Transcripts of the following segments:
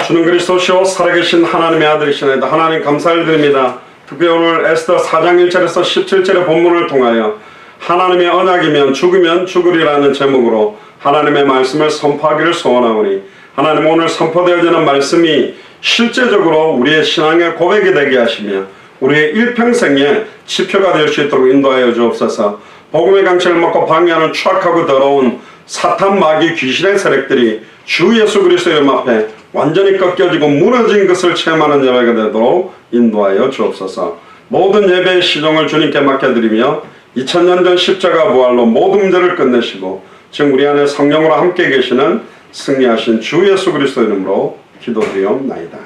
주는 그리스도시요 살아계신 하나님의 아들이시나이다. 하나님 감사를 드립니다. 특히 오늘 에스더 4장 1절에서 17절의 본문을 통하여 하나님의 언약이면 죽으면 죽으리라는 제목으로 하나님의 말씀을 선포하기를 소원하오니, 하나님 오늘 선포되어지는 말씀이 실제적으로 우리의 신앙의 고백이 되게 하시며 우리의 일평생의 지표가 될 수 있도록 인도하여 주옵소서. 복음의 강철을 먹고 방해하는 추악하고 더러운 사탄, 마귀, 귀신의 세력들이 주 예수 그리스도의 이름 앞에 완전히 꺾여지고 무너진 것을 체험하는 예배가 되도록 인도하여 주옵소서. 모든 예배의 시종을 주님께 맡겨드리며 2000년 전 십자가 부활로 모든 문제를 끝내시고 지금 우리 안에 성령으로 함께 계시는 승리하신 주 예수 그리스도의 이름으로 기도드리옵나이다.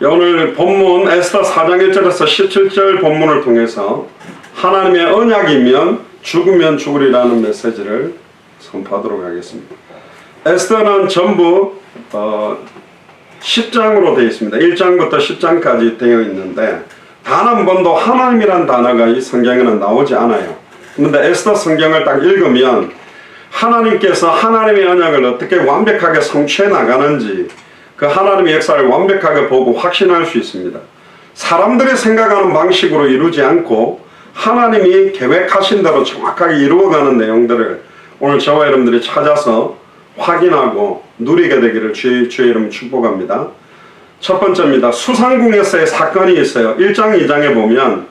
아멘. 오늘 본문 에스더 4장 1절에서 17절 본문을 통해서 하나님의 언약이면 죽으면 죽으리라는 메시지를 선포하도록 하겠습니다. 에스더는 전부 10장으로 되어 있습니다. 1장부터 10장까지 되어 있는데 단 한 번도 하나님이란 단어가 이 성경에는 나오지 않아요. 그런데 에스더 성경을 딱 읽으면 하나님께서 하나님의 언약을 어떻게 완벽하게 성취해 나가는지 그 하나님의 역사를 완벽하게 보고 확신할 수 있습니다. 사람들이 생각하는 방식으로 이루지 않고 하나님이 계획하신 대로 정확하게 이루어가는 내용들을 오늘 저와 여러분들이 찾아서 확인하고 누리게 되기를 주의 이름 축복합니다. 첫 번째입니다. 수상궁에서의 사건이 있어요. 1장 2장에 보면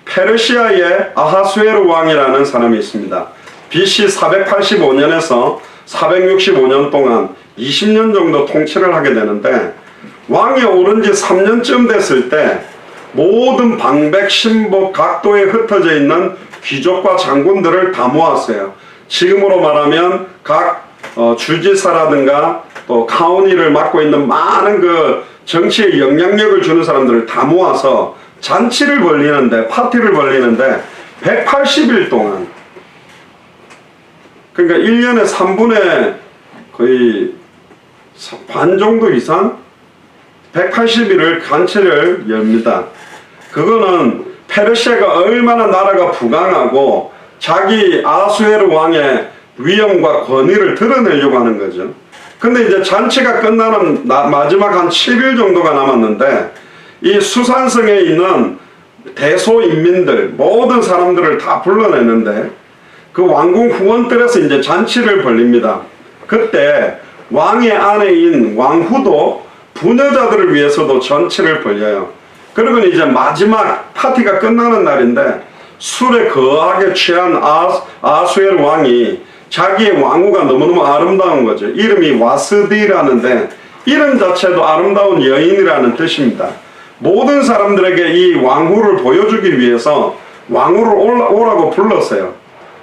페르시아의 아하수에르 왕이라는 사람이 있습니다. BC 485년에서 465년 동안 20년 정도 통치를 하게 되는데, 왕이 오른 지 3년쯤 됐을 때 모든 방백, 신복, 각도에 흩어져 있는 귀족과 장군들을 다 모았어요. 지금으로 말하면 각 주지사라든가 또 카운티를 맡고 있는 많은 그 정치에 영향력을 주는 사람들을 다 모아서 잔치를 벌리는데, 파티를 벌리는데 180일 동안, 그러니까 1년에 3분의 거의 반 정도 이상 180일을 잔치를 엽니다. 그거는 페르시아가 얼마나 나라가 부강하고 자기 아하수에르 왕의 위엄과 권위를 드러내려고 하는 거죠. 근데 이제 잔치가 끝나는 마지막 한 7일 정도가 남았는데 이 수산성에 있는 대소인민들 모든 사람들을 다 불러내는데 그 왕궁 후원들에서 이제 잔치를 벌립니다. 그때 왕의 아내인 왕후도 부녀자들을 위해서도 잔치를 벌려요. 그리고 이제 마지막 파티가 끝나는 날인데 술에 거하게 취한 아하수에르 왕이 자기의 왕후가 너무너무 아름다운 거죠. 이름이 와스디라는데 이름 자체도 아름다운 여인이라는 뜻입니다. 모든 사람들에게 이 왕후를 보여주기 위해서 왕후를 오라고 불렀어요.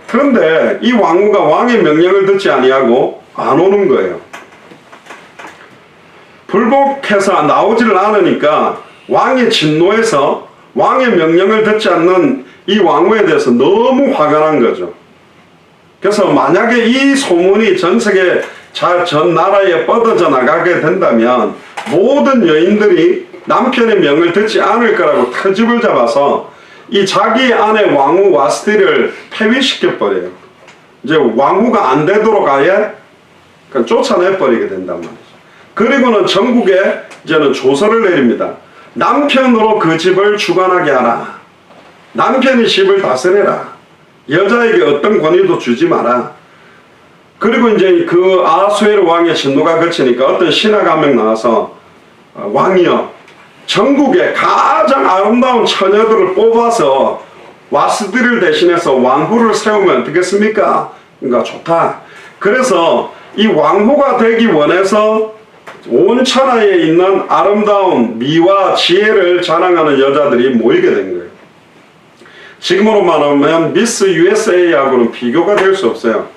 그런데 이 왕후가 왕의 명령을 듣지 아니하고 안 오는 거예요. 불복해서 나오지를 않으니까 왕이 진노해서 왕의 명령을 듣지 않는 이 왕후에 대해서 너무 화가 난 거죠. 그래서 만약에 이 소문이 전 세계 전 나라에 뻗어져 나가게 된다면 모든 여인들이 남편의 명을 듣지 않을 거라고 트집을 잡아서 이 자기 아내 왕후 와스디를 폐위시켜버려요. 이제 왕후가 안 되도록 아예 쫓아내버리게 된단 말이죠. 그리고는 전국에 이제는 조서를 내립니다. 남편으로 그 집을 주관하게 하라. 남편이 집을 다스려라. 여자에게 어떤 권위도 주지 마라. 그리고 이제 그 아하수에르 왕의 진노가 그치니까 어떤 신하가 한 명 나와서 왕이여, 전국에 가장 아름다운 처녀들을 뽑아서 와스디를 대신해서 왕후를 세우면 어떻겠습니까? 그러니까 좋다. 그래서 이 왕후가 되기 원해서 온 천하에 있는 아름다운 미와 지혜를 자랑하는 여자들이 모이게 된 거예요. 지금으로 말하면 미스 USA하고는 비교가 될 수 없어요.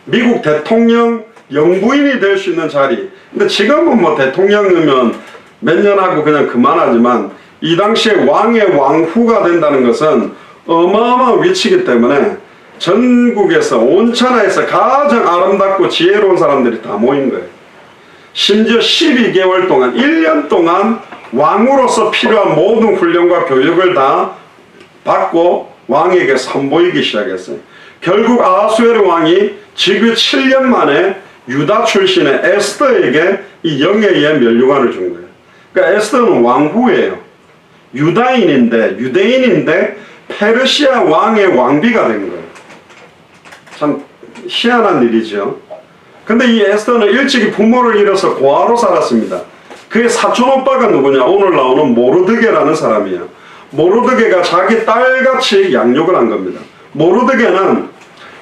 미국 대통령 영부인이 될 수 있는 자리. 근데 지금은 뭐 대통령이면 몇 년 하고 그냥 그만하지만 이 당시에 왕의 왕후가 된다는 것은 어마어마한 위치이기 때문에 전국에서 온 천하에서 가장 아름답고 지혜로운 사람들이 다 모인 거예요. 심지어 12개월 동안 1년 동안 왕으로서 필요한 모든 훈련과 교육을 다 받고 왕에게 선보이기 시작했어요. 결국 아하수에르 왕이 즉위 7년 만에 유다 출신의 에스더에게 이 영예의 면류관을 준 거예요. 그러니까 에스더는 왕후예요. 유대인인데 페르시아 왕의 왕비가 된 거예요. 참 희한한 일이죠. 근데 이 에스더는 일찍이 부모를 잃어서 고아로 살았습니다. 그의 사촌 오빠가 누구냐? 오늘 나오는 모르드게라는 사람이에요. 모르드게가 자기 딸같이 양육을 한 겁니다. 모르드게는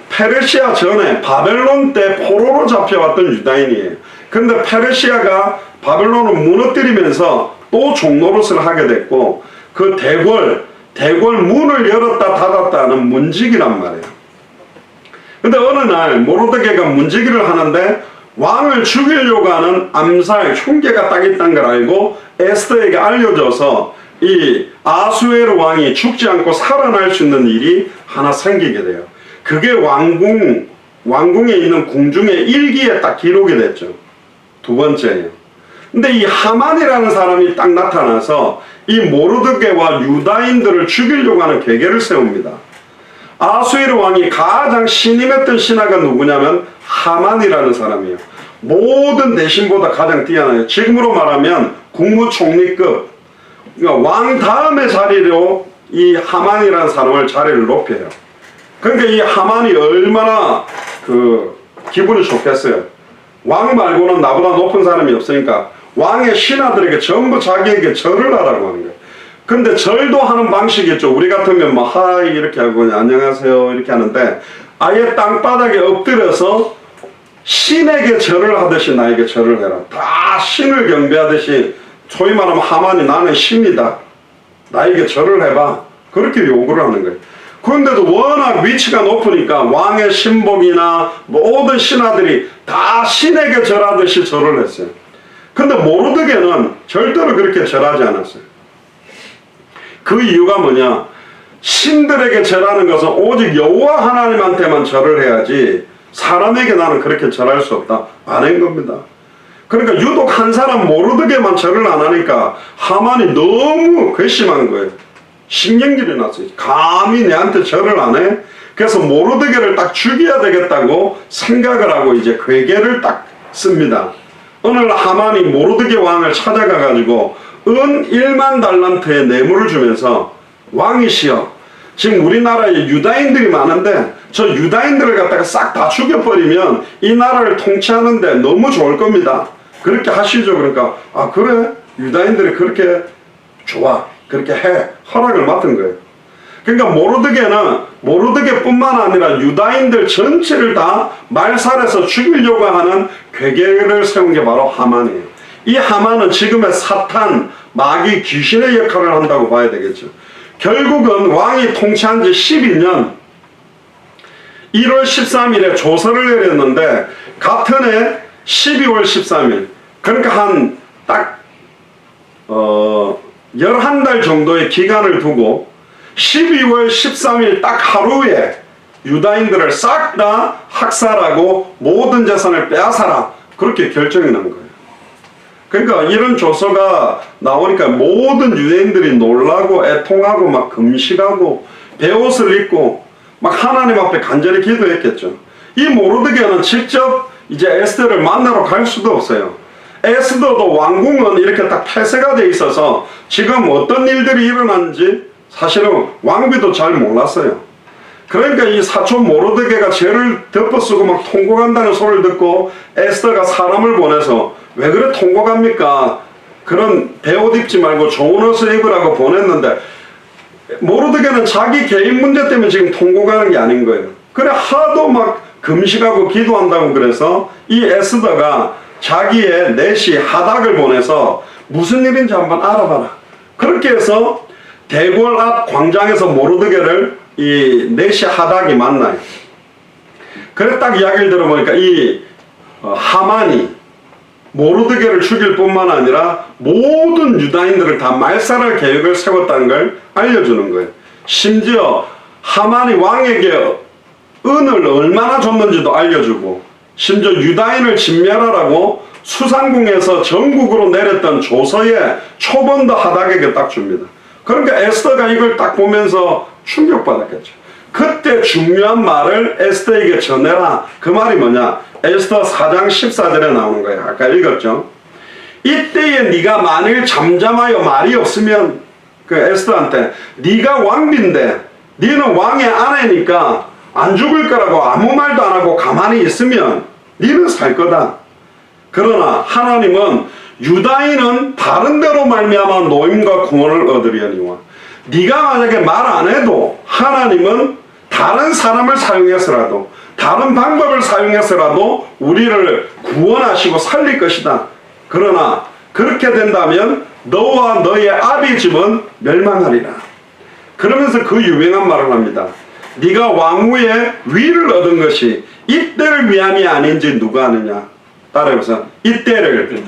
페르시아 전에 바벨론 때 포로로 잡혀왔던 유다인이에요. 근데 페르시아가 바벨론을 무너뜨리면서 또 종노릇을 하게 됐고, 그 대궐 문을 열었다 닫았다는 문지기란 말이에요. 근데 어느 날 모르드게가 문지기를 하는데 왕을 죽이려고 하는 암살 흉계가 딱 있다는 걸 알고 에스더에게 알려줘서 이 아하수에르 왕이 죽지 않고 살아날 수 있는 일이 하나 생기게 돼요. 그게 왕궁에 있는 궁중의 일기에 딱 기록이 됐죠. 두 번째예요. 근데 이 하만이라는 사람이 딱 나타나서 이 모르드게와 유다인들을 죽이려고 하는 계획을 세웁니다. 아하수에르 왕이 가장 신임했던 신하가 누구냐면 하만이라는 사람이에요. 모든 대신보다 가장 뛰어나요. 지금으로 말하면 국무총리급, 그러니까 왕 다음의 자리로 이 하만이라는 사람을 자리를 높여요. 그러니까 이 하만이 얼마나 기분이 좋겠어요. 왕 말고는 나보다 높은 사람이 없으니까 왕의 신하들에게 전부 자기에게 절을 하라고 하는 거예요. 근데 절도 하는 방식이 있죠. 우리 같으면 뭐 하이 이렇게 하고 그냥 안녕하세요 이렇게 하는데, 아예 땅바닥에 엎드려서 신에게 절을 하듯이 나에게 절을 해라. 다 신을 경배하듯이, 소위 말하면 하만이 나는 신이다, 나에게 절을 해봐, 그렇게 요구를 하는 거예요. 그런데도 워낙 위치가 높으니까 왕의 신복이나 모든 신하들이 다 신에게 절하듯이 절을 했어요. 근데 모르드게는 절대로 그렇게 절하지 않았어요. 그 이유가 뭐냐? 신들에게 절하는 것은 오직 여호와 하나님한테만 절을 해야지 사람에게 나는 그렇게 절할 수 없다, 안 한 겁니다. 그러니까 유독 한 사람 모르드게만 절을 안 하니까 하만이 너무 괘씸한 거예요. 신경질이 났어요. 감히 내한테 절을 안 해? 그래서 모르드게를 딱 죽여야 되겠다고 생각을 하고 이제 괴계를 딱 씁니다. 어느 날 하만이 모르드게 왕을 찾아가 가지고 은 1만 달란트의 뇌물을 주면서, 왕이시여, 지금 우리나라에 유다인들이 많은데 저 유다인들을 갖다가 싹 다 죽여버리면 이 나라를 통치하는데 너무 좋을 겁니다. 그렇게 하시죠. 그러니까 아 그래, 유다인들이 그렇게 좋아, 그렇게 해, 허락을 맡은 거예요. 그러니까 모르드게뿐만 아니라 유다인들 전체를 다 말살해서 죽이려고 하는 괴계를 세운 게 바로 하만이에요. 이 하만은 지금의 사탄, 마귀, 귀신의 역할을 한다고 봐야 되겠죠. 결국은 왕이 통치한 지 12년 1월 13일에 조서를 내렸는데, 같은 해 12월 13일, 그러니까 한 딱 11달 정도의 기간을 두고 12월 13일 딱 하루에 유다인들을 싹 다 학살하고 모든 재산을 빼앗아라, 그렇게 결정이 난 거예요. 그러니까 이런 조서가 나오니까 모든 유대인들이 놀라고 애통하고 막 금식하고 베옷을 입고 막 하나님 앞에 간절히 기도했겠죠. 이 모르드게는 직접 이제 에스더를 만나러 갈 수도 없어요. 에스더도 왕궁은 이렇게 딱 폐쇄가 돼 있어서 지금 어떤 일들이 일어났는지 사실은 왕비도 잘 몰랐어요. 그러니까 이 사촌 모르드게가 죄를 덮어쓰고 막 통곡한다는 소리를 듣고 에스더가 사람을 보내서 왜 그래 통곡합니까? 그런 베옷 입지 말고 좋은 옷을 입으라고 보냈는데, 모르드게는 자기 개인 문제 때문에 지금 통곡하는 게 아닌 거예요. 그래 하도 막 금식하고 기도한다고 그래서 이 에스더가 자기의 내시 하닥을 보내서 무슨 일인지 한번 알아봐라, 그렇게 해서 대궐 앞 광장에서 모르드게를 이 내시 하닥이 만나요. 그래 딱 이야기를 들어보니까 이 하만이 모르드게를 죽일 뿐만 아니라 모든 유다인들을 다 말살할 계획을 세웠다는 걸 알려주는 거예요. 심지어 하만이 왕에게 은을 얼마나 줬는지도 알려주고, 심지어 유다인을 진멸하라고 수상궁에서 전국으로 내렸던 조서의 초본도 하닥에게 딱 줍니다. 그러니까 에스더가 이걸 딱 보면서 충격받았겠죠. 그때 중요한 말을 에스더에게 전해라. 그 말이 뭐냐? 에스더 4장 14절에 나오는 거예요. 아까 읽었죠? 이때에 네가 만일 잠잠하여 말이 없으면 그 에스더한테 네가 왕비인데 네는 왕의 아내니까 안 죽을 거라고 아무 말도 안 하고 가만히 있으면 네는 살 거다. 그러나 하나님은 유다인은 다른 데로 말미암아 노임과 구원을 얻으려니와 네가 만약에 말 안 해도 하나님은 다른 사람을 사용해서라도 다른 방법을 사용해서라도 우리를 구원하시고 살릴 것이다. 그러나 그렇게 된다면 너와 너의 아비 집은 멸망하리라. 그러면서 그 유명한 말을 합니다. 네가 왕후의 위를 얻은 것이 이때를 위함이 아닌지 누가 아느냐. 따라해보세요. 이때를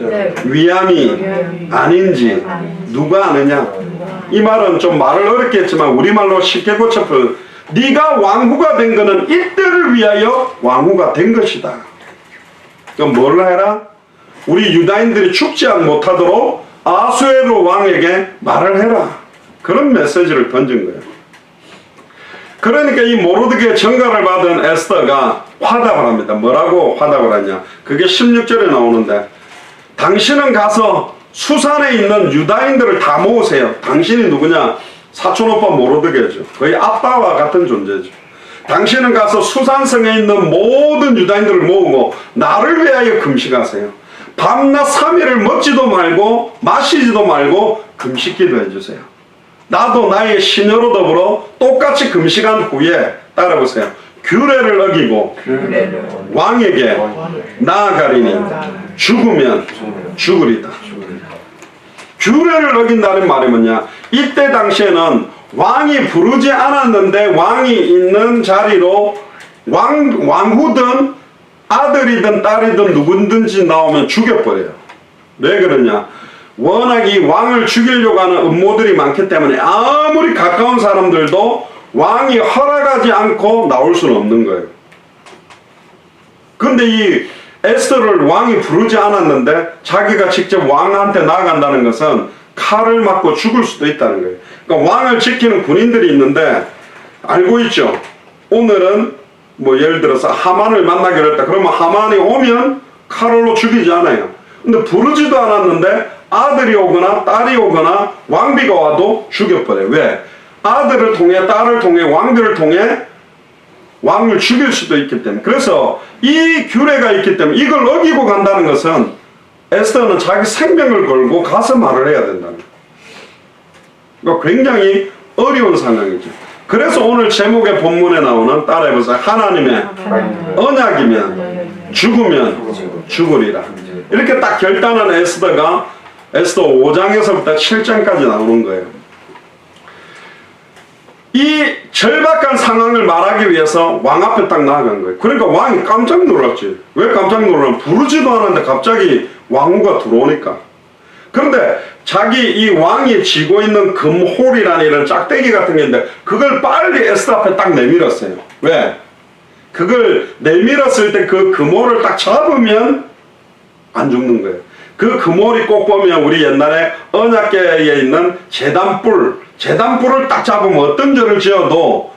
위함이 아닌지 누가 아느냐. 이 말은 좀 말을 어렵게 했지만 우리말로 쉽게 고쳐서 네가 왕후가 된 것은 이때를 위하여 왕후가 된 것이다. 그럼 뭘 해라? 우리 유다인들이 죽지 못하도록 아수에로 왕에게 말을 해라. 그런 메시지를 던진 거예요. 그러니까 이 모르드게의 전가를 받은 에스더가 화답을 합니다. 뭐라고 화답을 하냐? 그게 16절에 나오는데 당신은 가서 수산에 있는 유다인들을 다 모으세요. 당신이 누구냐? 사촌오빠 모르드게죠. 거의 아빠와 같은 존재죠. 당신은 가서 수산성에 있는 모든 유다인들을 모으고 나를 위하여 금식하세요. 밤낮 3일을 먹지도 말고 마시지도 말고 금식기도 해주세요. 나도 나의 시녀로 더불어 똑같이 금식한 후에 따라보세요. 규례를 어기고 왕에게 나아가리니 죽으면 죽으리다. 규례를 어긴다는 말이 뭐냐? 이때 당시에는 왕이 부르지 않았는데 왕이 있는 자리로 왕후든 아들이든 딸이든 누구든지 나오면 죽여버려요. 왜 그러냐? 워낙 이 왕을 죽이려고 하는 음모들이 많기 때문에 아무리 가까운 사람들도 왕이 허락하지 않고 나올 수는 없는 거예요. 근데 이 에스더를 왕이 부르지 않았는데 자기가 직접 왕한테 나아간다는 것은 칼을 맞고 죽을 수도 있다는 거예요. 그러니까 왕을 지키는 군인들이 있는데 알고 있죠? 오늘은 뭐 예를 들어서 하만을 만나기로 했다. 그러면 하만이 오면 칼로 죽이지 않아요. 근데 부르지도 않았는데 아들이 오거나 딸이 오거나 왕비가 와도 죽여버려요. 왜? 아들을 통해 딸을 통해 왕비를 통해 왕을 죽일 수도 있기 때문에. 그래서 이 규례가 있기 때문에 이걸 어기고 간다는 것은 에스더는 자기 생명을 걸고 가서 말을 해야 된다는 거예요. 그러니까 굉장히 어려운 상황이죠. 그래서 오늘 제목의 본문에 나오는 따라해보세요. 하나님의 언약이면 죽으면 죽으리라. 이렇게 딱 결단한 에스더가 에스더 5장에서부터 7장까지 나오는 거예요. 이 절박한 상황을 말하기 위해서 왕 앞에 딱 나아간 거예요. 그러니까 왕이 깜짝 놀랐지. 왜 깜짝 놀라면 부르지도 않았는데 갑자기 왕후가 들어오니까. 그런데 자기 이 왕이 쥐고 있는 금홀이라는 이런 짝대기 같은 게 있는데 그걸 빨리 에스더 앞에 딱 내밀었어요. 왜? 그걸 내밀었을 때 그 금홀을 딱 잡으면 안 죽는 거예요. 그 금홀이 꼭 보면 우리 옛날에 언약궤에 있는 제단뿔을 딱 잡으면 어떤 죄를 지어도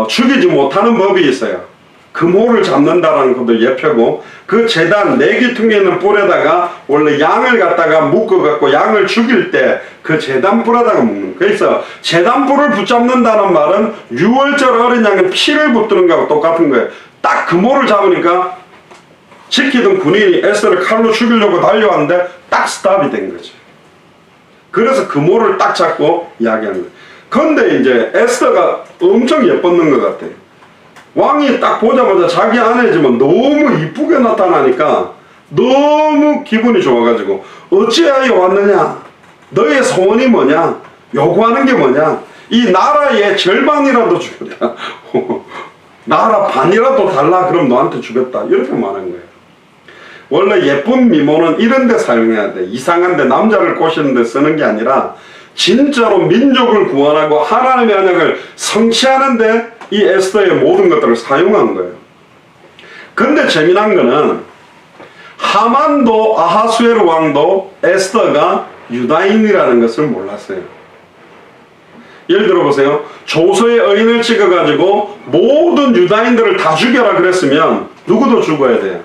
죽이지 못하는 법이 있어요. 금홀을 잡는다라는 것도 예표고 그 제단 내기퉁에 있는 뿔에다가 원래 양을 갖다가 묶어갖고 양을 죽일 때 그 제단뿔에다가 묶는 거예요. 그래서 제단뿔을 붙잡는다는 말은 유월절 어린 양의 피를 붙드는 거하고 똑같은 거예요. 딱 금홀을 잡으니까 지키던 군인이 에스더를 칼로 죽이려고 달려왔는데 딱 스탑이 된 거죠. 그래서 금호를 딱 잡고 이야기하는 거예요. 그런데 이제 에스더가 엄청 예뻤는 것 같아요. 왕이 딱 보자마자 자기 아내지만 너무 이쁘게 나타나니까 너무 기분이 좋아가지고 어찌하여 왔느냐? 너의 소원이 뭐냐? 요구하는 게 뭐냐? 이 나라의 절반이라도 주겠다. 나라 반이라도 달라. 그럼 너한테 주겠다. 이렇게 말한 거예요. 원래 예쁜 미모는 이런 데 사용해야 돼. 이상한 데 남자를 꼬시는 데 쓰는 게 아니라 진짜로 민족을 구원하고 하나님의 언약을 성취하는 데 이 에스더의 모든 것들을 사용한 거예요. 근데 재미난 거는 하만도 아하수에르 왕도 에스더가 유다인이라는 것을 몰랐어요. 예를 들어 보세요. 조서의 의인을 찍어가지고 모든 유다인들을 다 죽여라 그랬으면 누구도 죽어야 돼요?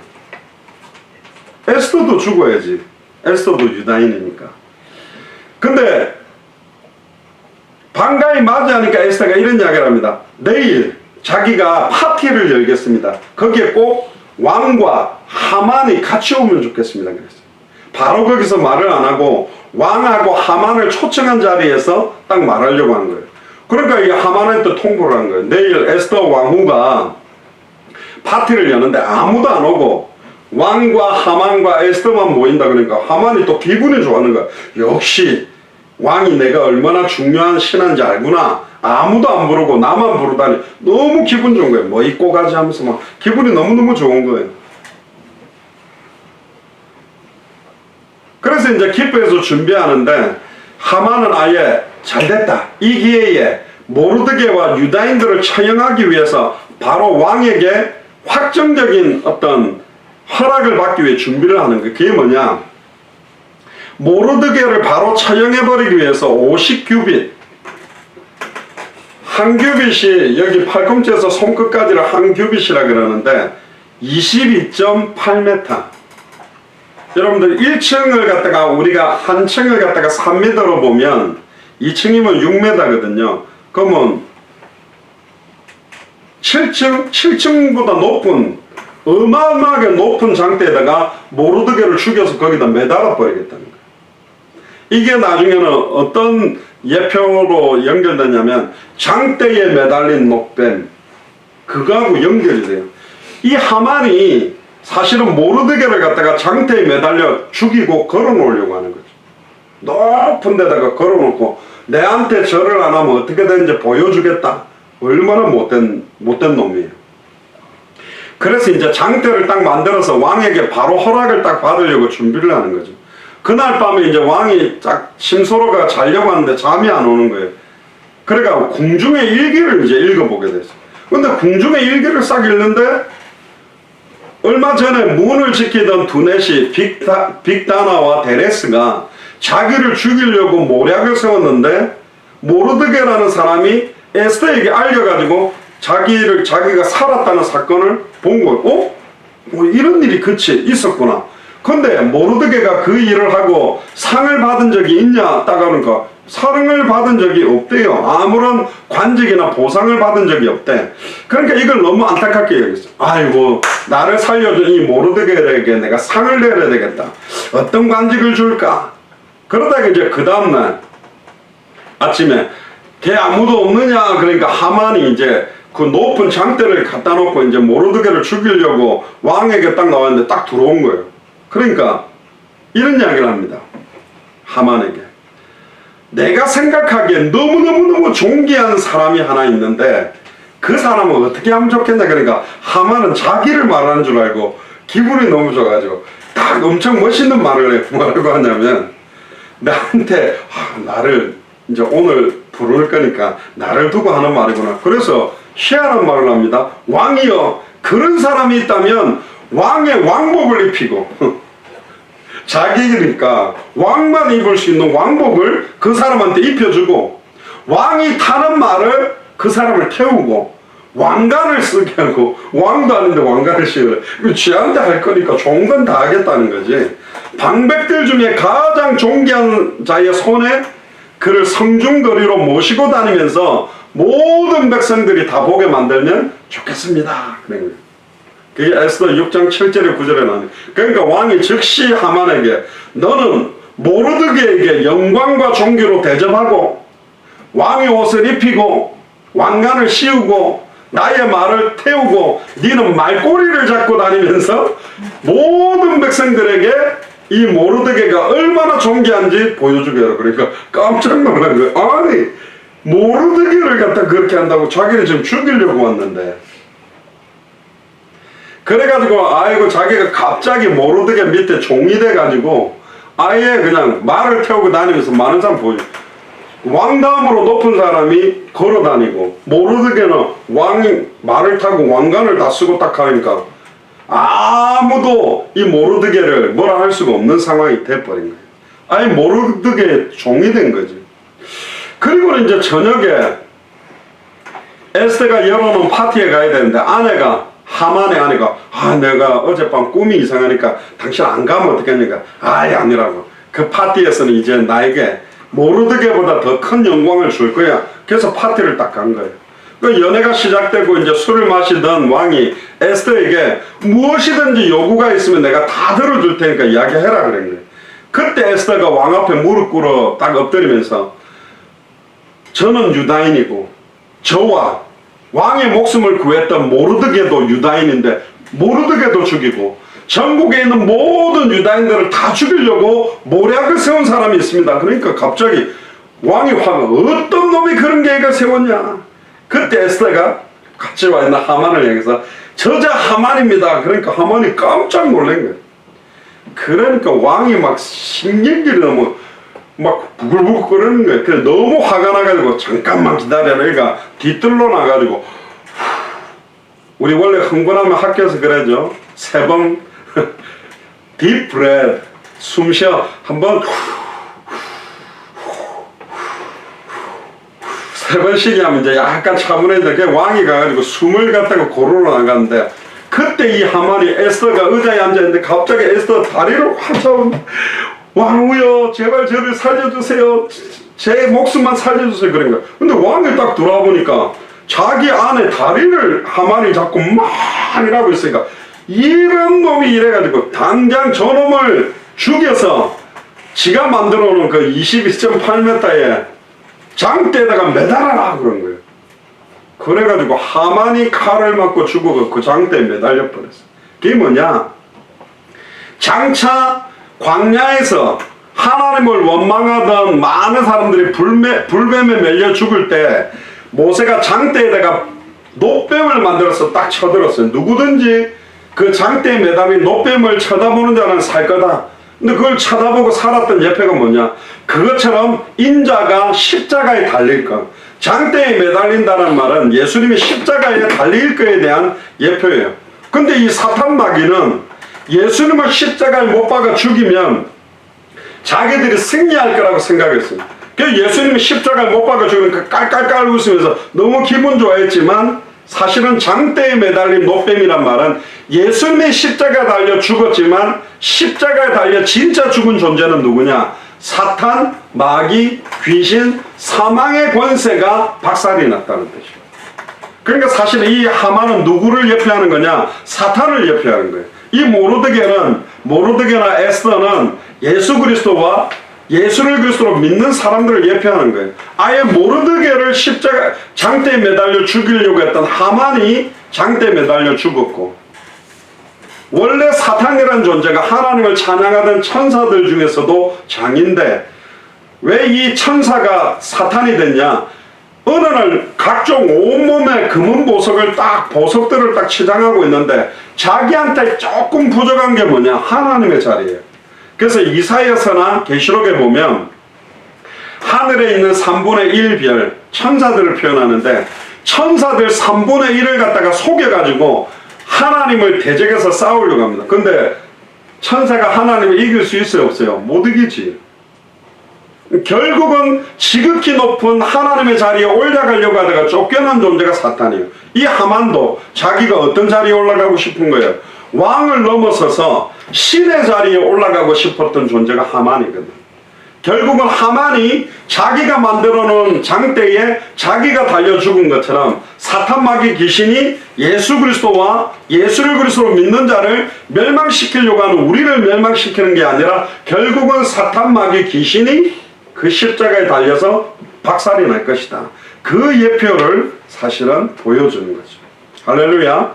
에스더도 죽어야지. 에스더도 유다인이니까. 근데 반가이 맞이하니까 에스더가 이런 이야기를 합니다. 내일 자기가 파티를 열겠습니다. 거기에 꼭 왕과 하만이 같이 오면 좋겠습니다. 그랬어요. 바로 거기서 말을 안 하고 왕하고 하만을 초청한 자리에서 딱 말하려고 한 거예요. 그러니까 이 하만한테 통보를 한 거예요. 내일 에스더 왕후가 파티를 여는데 아무도 안 오고 왕과 하만과 에스더만 모인다. 그러니까 하만이 또 기분이 좋아하는 거야. 역시 왕이 내가 얼마나 중요한 신한지 알구나. 아무도 안 부르고 나만 부르다니 너무 기분 좋은 거예요. 뭐 입고 가지 하면서 막 기분이 너무너무 좋은 거예요. 그래서 이제 기뻐해서 준비하는데 하만은 아예 잘됐다. 이 기회에 모르드게와 유다인들을 처형하기 위해서 바로 왕에게 확정적인 어떤 허락을 받기 위해 준비를 하는 거예요. 그게 뭐냐? 모르드게를 바로 처형해버리기 위해서 50규빗, 한 규빗이 여기 팔꿈치에서 손끝까지를 한 규빗이라 그러는데 22.8m. 여러분들 1층을 갖다가 우리가 한 층을 갖다가 3m로 보면 2층이면 6m거든요. 그러면 7층보다 높은 어마어마하게 높은 장대에다가 모르드게를 죽여서 거기다 매달아 버리겠다는 거예요. 이게 나중에는 어떤 예표로 연결되냐면 장대에 매달린 녹뱀, 그거하고 연결이 돼요. 이 하만이 사실은 모르드게를 갖다가 장대에 매달려 죽이고 걸어놓으려고 하는 거죠. 높은 데다가 걸어놓고 내한테 절을 안 하면 어떻게 되는지 보여주겠다. 얼마나 못된 놈이에요. 그래서 이제 장대를 딱 만들어서 왕에게 바로 허락을 딱 받으려고 준비를 하는 거죠. 그날 밤에 이제 왕이 딱 심소로가 자려고 하는데 잠이 안 오는 거예요. 그래가 궁중의 일기를 이제 읽어보게 됐어요. 근데 궁중의 일기를 싹 읽는데 얼마 전에 문을 지키던 두넷이 빅다나와 데레스가 자기를 죽이려고 모략을 세웠는데 모르드게라는 사람이 에스더에게 알려가지고 자기가 살았다는 사건을 본 거예요. 뭐 이런 일이 있었구나. 근데 모르드게가 그 일을 하고 상을 받은 적이 있냐? 딱 하니까 상을 받은 적이 없대요. 아무런 관직이나 보상을 받은 적이 없대. 그러니까 이걸 너무 안타깝게 여겼어. 아이고, 나를 살려준 이 모르드게에게 내가 상을 내려야 되겠다. 어떤 관직을 줄까? 그러다가 이제 그 다음날 아침에 걔 아무도 없느냐? 그러니까 하만이 이제 그 높은 장대를 갖다 놓고 이제 모르드게를 죽이려고 왕에게 딱 나왔는데 딱 들어온 거예요. 그러니까 이런 이야기를 합니다. 하만에게. 내가 생각하기엔 너무너무 존귀한 사람이 하나 있는데 그 사람은 어떻게 하면 좋겠냐. 그러니까 하만은 자기를 말하는 줄 알고 기분이 너무 좋아가지고 딱 엄청 멋있는 말을 해. 뭐라고 하냐면 나한테 나를 이제 오늘 부를 거니까 나를 두고 하는 말이구나. 그래서 희한한 말을 합니다. 왕이여, 그런 사람이 있다면 왕의 왕복을 입히고 자기니까 왕만 입을 수 있는 왕복을 그 사람한테 입혀주고 왕이 타는 말을 그 사람을 태우고 왕관을 쓰게 하고 왕도 아닌데 왕관을 씌우래. 쥐한테 할 거니까 좋은 건 다 하겠다는 거지. 방백들 중에 가장 존귀한 자의 손에 그를 성중거리로 모시고 다니면서 모든 백성들이 다 보게 만들면 좋겠습니다. 그게 에스더 6장 7절에 9절에 나와요. 그러니까 왕이 즉시 하만에게 너는 모르드게에게 영광과 존귀로 대접하고 왕의 옷을 입히고 왕관을 씌우고 나의 말을 태우고 너는 말꼬리를 잡고 다니면서 모든 백성들에게 이 모르드게가 얼마나 존귀한지 보여주게 하라. 그러니까 깜짝 놀란 거예요. 아니 모르드게를 갖다 그렇게 한다고 자기를 지금 죽이려고 왔는데. 그래가지고 아이고 자기가 갑자기 모르드게 밑에 종이 돼가지고 아예 그냥 말을 태우고 다니면서 많은 사람 보여. 왕 다음으로 높은 사람이 걸어다니고 모르드게는 왕이 말을 타고 왕관을 다 쓰고 딱 하니까 아무도 이 모르드게를 뭐라 할 수가 없는 상황이 돼버린 거예요. 아예 모르드게 종이 된 거지. 그리고는 이제 저녁에 에스더가 열어놓은 파티에 가야 되는데 아내가, 하만의 아내가, 내가 어젯밤 꿈이 이상하니까 당신 안 가면 어떡합니까? 아예 아니라고. 그 파티에서는 이제 나에게 모르드게보다 더 큰 영광을 줄 거야. 그래서 파티를 딱 간 거예요. 그 연애가 시작되고 이제 술을 마시던 왕이 에스더에게 무엇이든지 요구가 있으면 내가 다 들어줄 테니까 이야기해라 그런 거예요. 그때 에스더가 왕 앞에 무릎 꿇어 딱 엎드리면서 저는 유다인이고 저와 왕의 목숨을 구했던 모르드게도 유다인인데 모르드게도 죽이고 전국에 있는 모든 유다인들을 다 죽이려고 모략을 세운 사람이 있습니다. 그러니까 갑자기 왕이 화가, 어떤 놈이 그런 계획을 세웠냐. 그때 에스더가 같이 와 있는 하만을 향해서 저자 하만입니다. 그러니까 하만이 깜짝 놀란 거예요. 그러니까 왕이 막 신경질이 너무 막 부글부글 끓는 거예요. 그래서 너무 화가 나가지고 잠깐만 기다려라. 그러니까 뒤뜰로 나가지고 우리 원래 흥분하면 학교에서 그러죠. 3번 deep breath 숨 쉬어 한번 3번씩 하면 이제 약간 차분해져. 왕이 가가지고 숨을 갖다가 고르러 나갔는데 그때 이 하만이 에스더가 의자에 앉아있는데 갑자기 에스더 다리를 확 잡으면 왕후여 제발 저를 살려주세요. 제 목숨만 살려주세요. 그런 거야. 근데 왕이 딱 들어와보니까 자기 아내 다리를 하만이 자꾸 막 이라고 있으니까 이런 놈이 이래가지고 당장 저놈을 죽여서 지가 만들어 놓은 그 22.8m에 장대에다가 매달아라 그런 거예요. 그래가지고 하만이 칼을 맞고 죽어서 그 장대에 매달려 버렸어. 그게 뭐냐? 장차 광야에서 하나님을 원망하던 많은 사람들이 불뱀에 밀려 죽을 때 모세가 장대에다가 놋뱀을 만들어서 딱 쳐들었어요. 누구든지 그 장대에 매달린 놋뱀을 쳐다보는 자는 살 거다. 근데 그걸 쳐다보고 살았던 예표가 뭐냐? 그것처럼 인자가 십자가에 달릴 것. 장대에 매달린다는 말은 예수님이 십자가에 달릴 것에 대한 예표예요. 근데 이 사탄 마귀는 예수님을 십자가에 못 박아 죽이면 자기들이 승리할 거라고 생각했어요. 그래서 예수님이 십자가에 못 박아 죽으니까 깔깔깔 웃으면서 너무 기분 좋아했지만 사실은 장대에 매달린 놋뱀이란 말은 예수님의 십자가에 달려 죽었지만 십자가에 달려 진짜 죽은 존재는 누구냐? 사탄, 마귀, 귀신, 사망의 권세가 박살이 났다는 뜻이에요. 그러니까 사실 이 하만은 누구를 예표하는 거냐? 사탄을 예표하는 거예요. 이 모르드게나 에스더는 예수 그리스도와 예수를 그리스도로 믿는 사람들을 예표하는 거예요. 아예 모르드게를 십자가 장대에 매달려 죽이려고 했던 하만이 장대에 매달려 죽었고, 원래 사탄이라는 존재가 하나님을 찬양하던 천사들 중에서도 장인데 왜 이 천사가 사탄이 됐냐? 어느 날 각종 온몸에 금은 보석들을 딱 치장하고 있는데 자기한테 조금 부족한 게 뭐냐? 하나님의 자리예요. 그래서 이사야서나 계시록에 보면 하늘에 있는 3분의 1별 천사들을 표현하는데 천사들 3분의 1을 갖다가 속여가지고 하나님을 대적해서 싸우려고 합니다. 근데 천사가 하나님을 이길 수 있어요? 없어요? 못 이기지. 결국은 지극히 높은 하나님의 자리에 올라가려고 하다가 쫓겨난 존재가 사탄이에요. 이 하만도 자기가 어떤 자리에 올라가고 싶은 거예요? 왕을 넘어서서 신의 자리에 올라가고 싶었던 존재가 하만이거든. 결국은 하만이 자기가 만들어 놓은 장대에 자기가 달려 죽은 것처럼 사탄 마귀 귀신이 예수 그리스도와 예수를 그리스도로 믿는 자를 멸망시키려고 하는 우리를 멸망시키는 게 아니라 결국은 사탄 마귀 귀신이 그 십자가에 달려서 박살이 날 것이다. 그 예표를 사실은 보여주는 거죠. 할렐루야.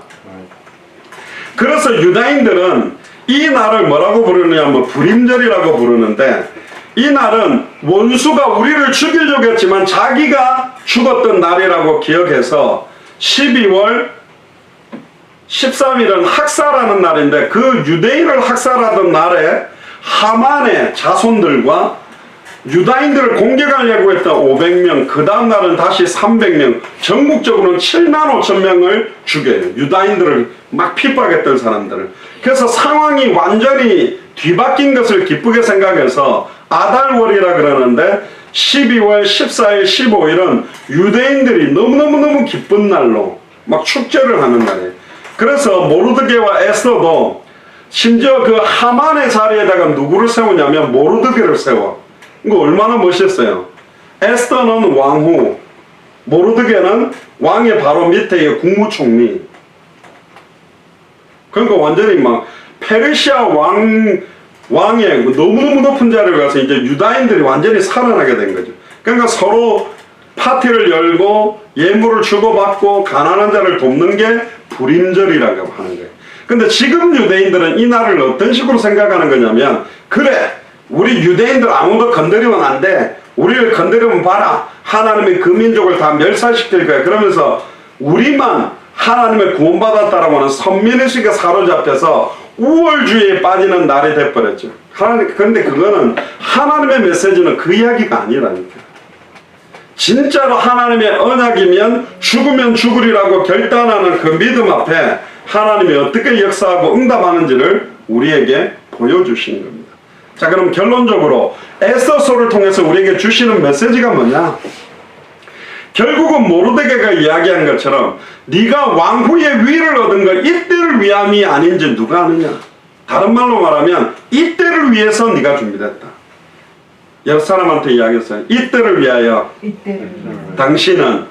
그래서 유다인들은 이 날을 뭐라고 부르느냐, 불임절이라고 부르는데, 이 날은 원수가 우리를 죽이려고 했지만 자기가 죽었던 날이라고 기억해서 12월 13일은 학살하는 날인데, 그 유대인을 학살하던 날에 하만의 자손들과 유다인들을 공격하려고 했던 500명, 그 다음 날은 다시 300명, 전국적으로는 7만 5천 명을 죽여요. 유다인들을 막 핍박했던 사람들을. 그래서 상황이 완전히 뒤바뀐 것을 기쁘게 생각해서 아달월이라 그러는데 12월 14일, 15일은 유대인들이 너무너무 기쁜 날로 막 축제를 하는 날이에요. 그래서 모르드게와 에스더도 심지어 그 하만의 자리에다가 누구를 세우냐면 모르드게를 세워. 이거 얼마나 멋있어요. 에스더는 왕후, 모르드게는 왕의 바로 밑에 국무총리. 그러니까 완전히 막 페르시아 왕의 너무너무 높은 자리에 가서 이제 유다인들이 완전히 살아나게 된 거죠. 그러니까 서로 파티를 열고 예물을 주고받고 가난한 자를 돕는 게 불임절이라고 하는 거예요. 근데 지금 유대인들은 이 날을 어떤 식으로 생각하는 거냐면, 그래, 우리 유대인들 아무도 건드리면 안 돼. 우리를 건드리면 봐라. 하나님이 그 민족을 다 멸살시킬 거야. 그러면서 우리만 하나님의 구원받았다라고 하는 선민의식에 사로잡혀서 우월주의에 빠지는 날이 돼버렸죠. 그런데 그거는 하나님의 메시지는 그 이야기가 아니라니까. 진짜로 하나님의 언약이면 죽으면 죽으리라고 결단하는 그 믿음 앞에 하나님이 어떻게 역사하고 응답하는지를 우리에게 보여주시는 겁니다. 자, 그럼 결론적으로 에스더서를 통해서 우리에게 주시는 메시지가 뭐냐? 결국은 모르드게가 이야기한 것처럼 네가 왕후의 위를 얻은 거 이때를 위함이 아닌지 누가 아느냐? 다른 말로 말하면 이때를 위해서 네가 준비됐다. 여러 사람한테 이야기했어요. 이때를 위하여 당신은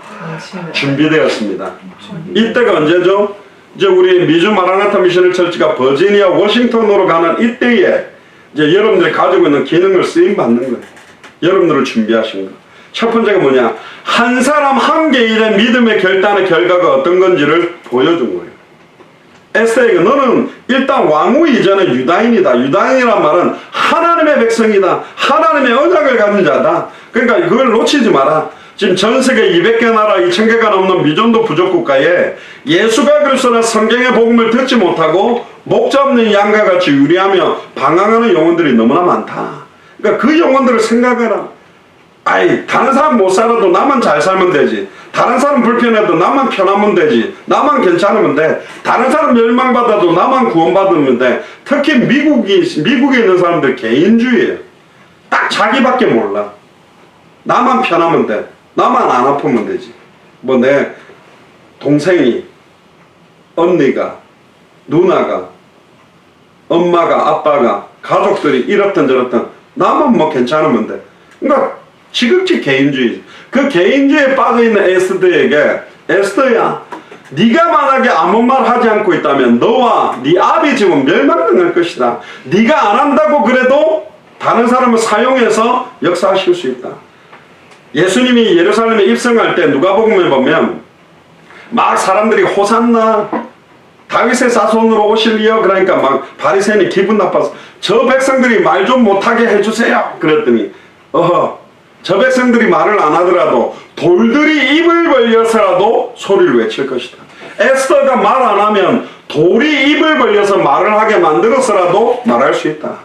준비되었습니다. 이때가 언제죠? 이제 우리 미주 마라나타 미셔널 처치가 버지니아 워싱턴으로 가는 이때에 이제 여러분들이 가지고 있는 기능을 쓰임 받는 거예요. 여러분들을 준비하신 거. 첫 번째가 뭐냐? 한 사람 한 개인의 믿음의 결단의 결과가 어떤 건지를 보여준 거예요. 에스더에게 너는 일단 왕후 이전에 유다인이다. 유다인이란 말은 하나님의 백성이다. 하나님의 언약을 가진 자다. 그러니까 그걸 놓치지 마라. 지금 전 세계 200개 나라 2000개가 넘는 미전도 부족 국가에 예수가 그리스도나 성경의 복음을 듣지 못하고 목자 없는 양과 같이 유리하며 방황하는 영혼들이 너무나 많다. 그러니까 그 영혼들을 생각해라. 아이, 다른 사람 못 살아도 나만 잘 살면 되지. 다른 사람 불편해도 나만 편하면 되지. 나만 괜찮으면 돼. 다른 사람 멸망받아도 나만 구원받으면 돼. 특히 미국에 있는 사람들 개인주의예요. 딱 자기밖에 몰라. 나만 편하면 돼. 나만 안 아프면 되지. 뭐 내 동생이, 언니가, 누나가, 엄마가, 아빠가, 가족들이 이렇든 저렇든 나만 뭐 괜찮으면 돼. 그러니까 지극히 개인주의. 그 개인주의에 빠져있는 에스더에게 에스더야, 네가 만약에 아무 말 하지 않고 있다면 너와 네 아비 집은 멸망당할 것이다. 네가 안 한다고 그래도 다른 사람을 사용해서 역사하실 수 있다. 예수님이 예루살렘에 입성할 때 누가복음에 보면 막 사람들이 호산나 다윗의 자손으로 오실리요. 그러니까 막 바리새인이 기분 나빠서 저 백성들이 말 좀 못하게 해주세요. 그랬더니 저 백성들이 말을 안 하더라도 돌들이 입을 벌려서라도 소리를 외칠 것이다. 에스더가 말 안 하면 돌이 입을 벌려서 말을 하게 만들어서라도 말할 수 있다.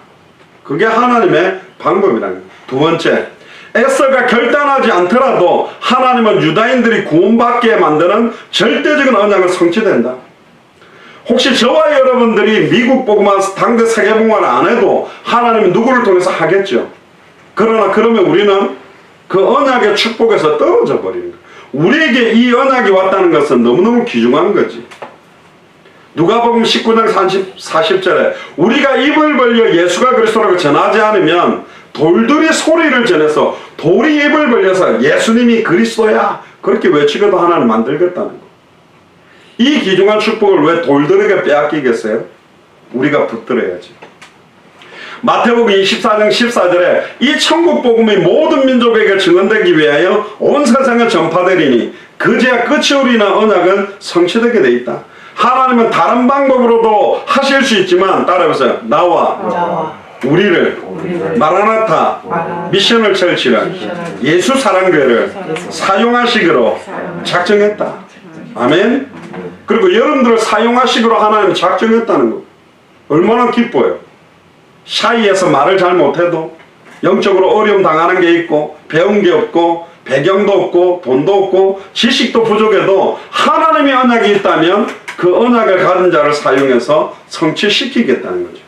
그게 하나님의 방법이라는 거예요. 두 번째, 에스더가 결단하지 않더라도 하나님은 유다인들이 구원받게 만드는 절대적인 언약을 성취된다. 혹시 저와 여러분들이 미국 복음화 당대 세계복음화를 안 해도 하나님은 누구를 통해서 하겠죠. 그러나 그러면 우리는 그 언약의 축복에서 떨어져 버리는 거예요. 우리에게 이 언약이 왔다는 것은 너무너무 귀중한 거지. 누가복음 19장 40절에 우리가 입을 벌려 예수가 그리스도라고 전하지 않으면 돌들이 소리를 전해서 돌이 입을 벌려서 예수님이 그리스도야 그렇게 외치고도 하나님 만들겠다는 거. 이 귀중한 축복을 왜 돌들에게 빼앗기겠어요? 우리가 붙들어야지. 마태복음 24장 14절에 이 천국 복음이 모든 민족에게 증언되기 위하여 온 세상에 전파되리니 그제야 끝이 오리는 언약은 성취되게 돼 있다. 하나님은 다른 방법으로도 하실 수 있지만 따라해보세요. 나와 우리를 마라나타 미셔널 처치를 예수 사랑교회를 사용하시기로 작정했다. 아멘. 그리고 여러분들을 사용하시기로 하나님이 작정했다는 거 얼마나 기뻐요. 샤이에서 말을 잘 못해도 영적으로 어려움 당하는 게 있고 배운 게 없고 배경도 없고 돈도 없고 지식도 부족해도 하나님의 언약이 있다면 그 언약을 가진 자를 사용해서 성취시키겠다는 거죠.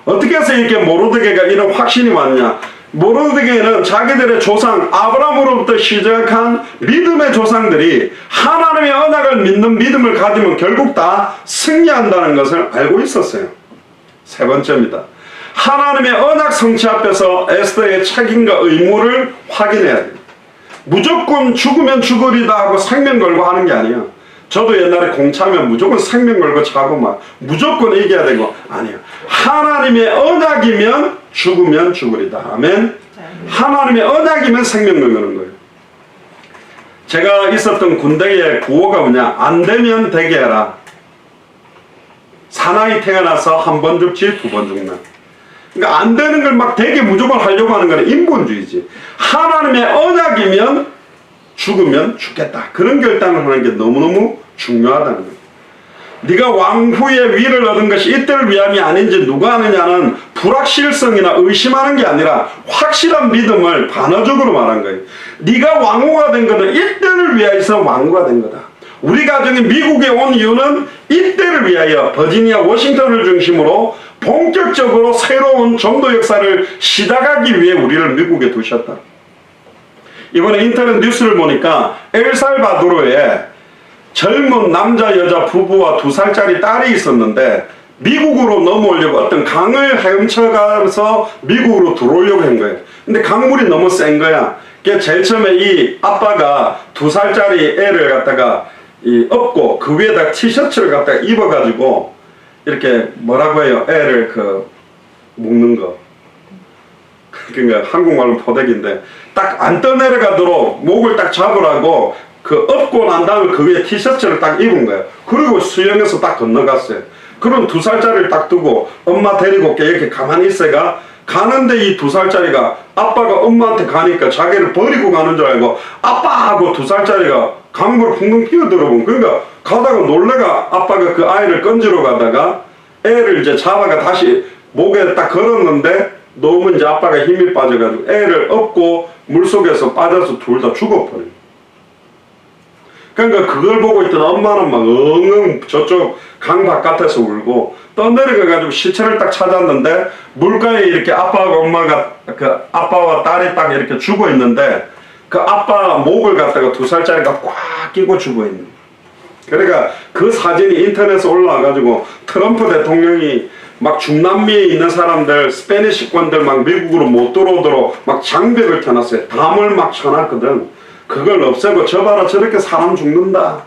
어떻게 해서 이렇게 모르드게가 이런 확신이 왔냐? 모르드게는 자기들의 조상 아브라함으로부터 시작한 믿음의 조상들이 하나님의 언약을 믿는 믿음을 가지면 결국 다 승리한다는 것을 알고 있었어요. 세 번째입니다. 하나님의 언약 성취 앞에서 에스더의 책임과 의무를 확인해야 돼요. 무조건 죽으면 죽으리다 하고 생명 걸고 하는 게 아니에요. 저도 옛날에 공차면 무조건 생명 걸고 차고 막 무조건 이겨야 되고 아니에요. 하나님의 언약이면 죽으면 죽으리다. 아멘. 하나님의 언약이면 생명 걸는 거예요. 제가 있었던 군대의 구호가 뭐냐? 안 되면 되게 해라. 사나이 태어나서 한 번 죽지 두 번 죽나. 그러니까 안 되는 걸 막 되게 무조건 하려고 하는 거는 인본주의지. 하나님의 언약이면 죽으면 죽겠다. 그런 결단을 하는 게 너무너무 중요하다는 거예요. 네가 왕 후에 위를 얻은 것이 이때를 위함이 아닌지 누가 아느냐는 불확실성이나 의심하는 게 아니라 확실한 믿음을 반어적으로 말한 거예요. 네가 왕후가 된 것은 이때를 위하여서 왕후가 된 거다. 우리 가정이 미국에 온 이유는 이때를 위하여 버지니아 워싱턴을 중심으로 본격적으로 새로운 전도 역사를 시작하기 위해 우리를 미국에 두셨다. 이번에 인터넷 뉴스를 보니까 엘살바도르에 젊은 남자 여자 부부와 2살짜리 딸이 있었는데 미국으로 넘어오려고 어떤 강을 헤엄쳐가면서 미국으로 들어오려고 한 거예요. 근데 강물이 너무 센 거야. 그래서 제일 처음에 이 아빠가 2살짜리 애를 갖다가 업고 그 위에다 티셔츠를 갖다가 입어가지고 이렇게 뭐라고 해요? 애를 묶는 거. 그러니까 한국말로 포대기인데 딱 안 떠내려가도록 목을 딱 잡으라고 업고 난 다음에 그 위에 티셔츠를 딱 입은 거예요. 그리고 수영해서 딱 건너갔어요. 그럼 2살짜리를 딱 두고 엄마 데리고 이렇게 가만히 있어가 가는데 이 2살짜리가 아빠가 엄마한테 가니까 자기를 버리고 가는 줄 알고 아빠 하고 2살짜리가 강물을 붕붕 뛰어들어본. 그러니까 가다가 놀래가 아빠가 그 아이를 건지러 가다가 애를 이제 잡아가 다시 목에 딱 걸었는데 너무 이제 아빠가 힘이 빠져가지고 애를 업고 물속에서 빠져서 둘 다 죽어버려요. 그러니까 그걸 보고 있던 엄마는 막 엉엉 저쪽 강 바깥에서 울고 떠내려가가지고 시체를 딱 찾았는데 물가에 이렇게 아빠하고 엄마가 아빠와 딸이 딱 이렇게 죽어 있는데 그 아빠 목을 갖다가 2살짜리가 꽉 끼고 죽어 있는. 그러니까 그 사진이 인터넷에 올라와가지고 트럼프 대통령이 막 중남미에 있는 사람들 스페니시권들 막 미국으로 못 들어오도록 막 장벽을 켜놨어요. 담을 막 쳐놨거든. 그걸 없애고 저 봐라 저렇게 사람 죽는다.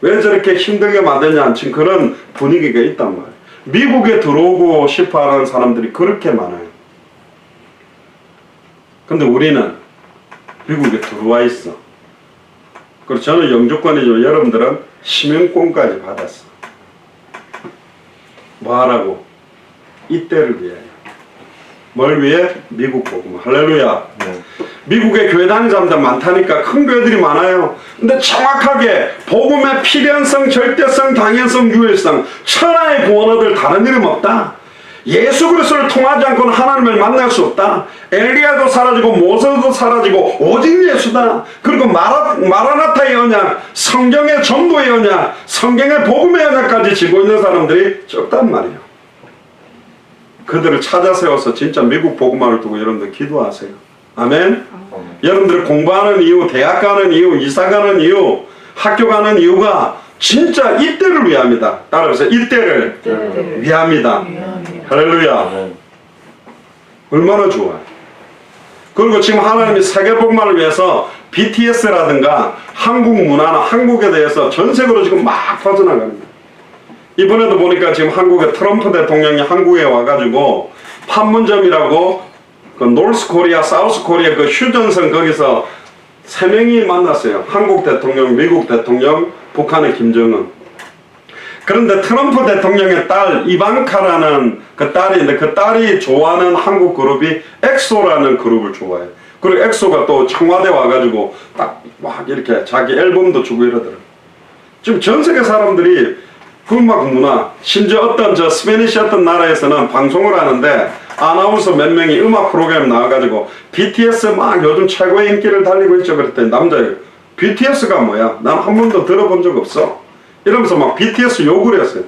왜 저렇게 힘들게 만드냐. 지금 그런 분위기가 있단 말이에요. 미국에 들어오고 싶어하는 사람들이 그렇게 많아요. 근데 우리는 미국에 들어와 있어. 그리고 저는 영주권이지만 여러분들은 시민권까지 받았어. 뭐 하라고? 이때를 위해. 뭘 위해? 미국 복음. 할렐루야. 네. 미국에 교회 다니는 사람들 많다니까 큰 교회들이 많아요. 근데 정확하게 복음의 필연성, 절대성, 당연성, 유일성, 천하의 구원어들 다른 이름 없다. 예수 그리스도를 통하지 않고는 하나님을 만날 수 없다. 엘리야도 사라지고 모세도 사라지고 오직 예수다. 그리고 마라나타의 언약, 성경의 전도의 언약, 성경의 복음의 언약까지 지고 있는 사람들이 적단 말이에요. 그들을 찾아 세워서 진짜 미국 복음화를 두고 여러분들 기도하세요. 아멘. 여러분들 공부하는 이유, 대학 가는 이유, 이사 가는 이유, 학교 가는 이유가 진짜 이때를 위함이다. 따라해보세요. 이때를 위함이다. 할렐루야. 얼마나 좋아요. 그리고 지금 하나님이 세계복음화를 위해서 BTS라든가 한국 문화나 한국에 대해서 전 세계로 지금 막 퍼져나가는 거예요. 이번에도 보니까 지금 한국의 트럼프 대통령이 한국에 와가지고 판문점이라고 그 노스 코리아, 사우스 코리아 그 휴전선 거기서 3명이 만났어요. 한국 대통령, 미국 대통령, 북한의 김정은. 그런데 트럼프 대통령의 딸 이방카라는 그 딸이 있는데 그 딸이 좋아하는 한국 그룹이 엑소라는 그룹을 좋아해요. 그리고 엑소가 또 청와대 와가지고 딱 막 이렇게 자기 앨범도 주고 이러더라고요. 지금 전 세계 사람들이 그 음악 문화, 심지어 어떤 스페니시 어떤 나라에서는 방송을 하는데 아나운서 몇 명이 음악 프로그램 나와가지고 BTS 막 요즘 최고의 인기를 달리고 있죠. 그랬더니 남자예요. BTS가 뭐야? 난 한 번도 들어본 적 없어. 이러면서 막 BTS 욕을 했어요.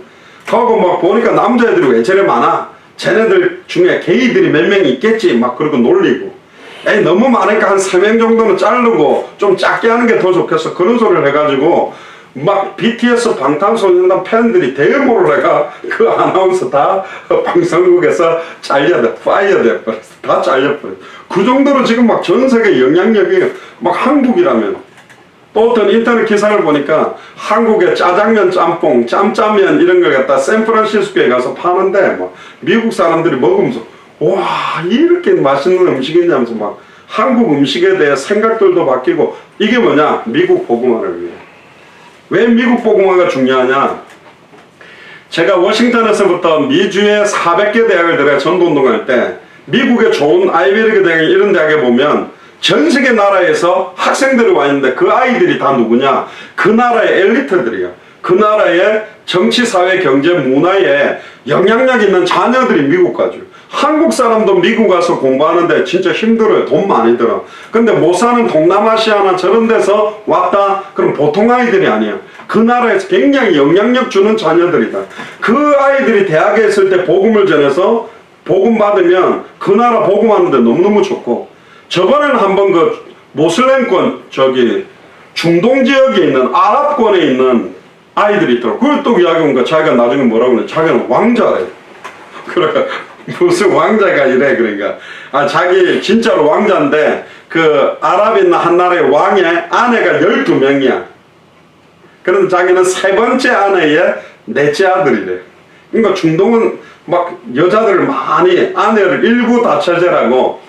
하고 막 보니까 남자애들이 왜 저래 많아? 쟤네들 중에 게이들이 몇 명이 있겠지. 막 그러고 놀리고. 에이 너무 많으니까 한 3명 정도는 자르고 좀 작게 하는 게 더 좋겠어. 그런 소리를 해가지고 막 BTS 방탄소년단 팬들이 대모를 해가 그 아나운서 다 방송국에서 잘려돼, 파이어돼 버렸어. 다 잘려버렸어. 그 정도로 지금 막 전 세계 영향력이 막 한국이라면. 또 어떤 인터넷 기사를 보니까 한국의 짜장면, 짬뽕, 짬짜면 이런 걸 갖다 샌프란시스코에 가서 파는데 막 미국 사람들이 먹으면서 와 이렇게 맛있는 음식이냐면서 막 한국 음식에 대해 생각들도 바뀌고. 이게 뭐냐? 미국 보고만을 위해. 왜 미국 보고마가 중요하냐? 제가 워싱턴에서부터 미주의 400개 대학을 들어가 전도운동할 때 미국의 좋은 아이비리그 대학 이런 대학에 보면 전 세계 나라에서 학생들이 와 있는데 그 아이들이 다 누구냐? 그 나라의 엘리트들이야. 그 나라의 정치, 사회, 경제, 문화에 영향력 있는 자녀들이 미국 가죠. 한국 사람도 미국 가서 공부하는데 진짜 힘들어요. 돈 많이 들어. 근데 못 사는 동남아시아나 저런 데서 왔다? 그럼 보통 아이들이 아니야. 그 나라에서 굉장히 영향력 주는 자녀들이다. 그 아이들이 대학에 있을 때 복음을 전해서 복음 받으면 그 나라 복음하는데 너무너무 좋고. 저번에는 한번 그 모슬렘권 중동 지역에 있는 아랍권에 있는 아이들이 있더라고. 그걸 또 이야기 온 거야. 자기가 나중에 뭐라고 그래? 자기는 왕자래. 그러니까 무슨 왕자가 이래. 그러니까 자기 진짜로 왕자인데 그 아랍에 있는 한 나라의 왕의 아내가 12명이야. 그런데 자기는 세 번째 아내의 넷째 아들이래. 그러니까 중동은 막 여자들을 많이 아내를 일부 다처제라고.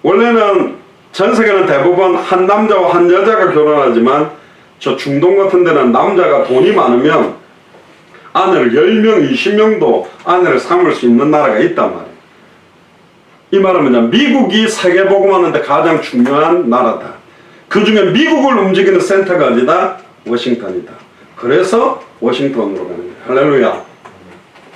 원래는 전 세계는 대부분 한 남자와 한 여자가 결혼하지만 저 중동 같은 데는 남자가 돈이 많으면 아내를 10명, 20명도 아내를 삼을 수 있는 나라가 있단 말이에요. 이 말은 뭐냐? 미국이 세계 복음하는데 가장 중요한 나라다. 그 중에 미국을 움직이는 센터가 어디다? 워싱턴이다. 그래서 워싱턴으로 가는 거예요. 할렐루야.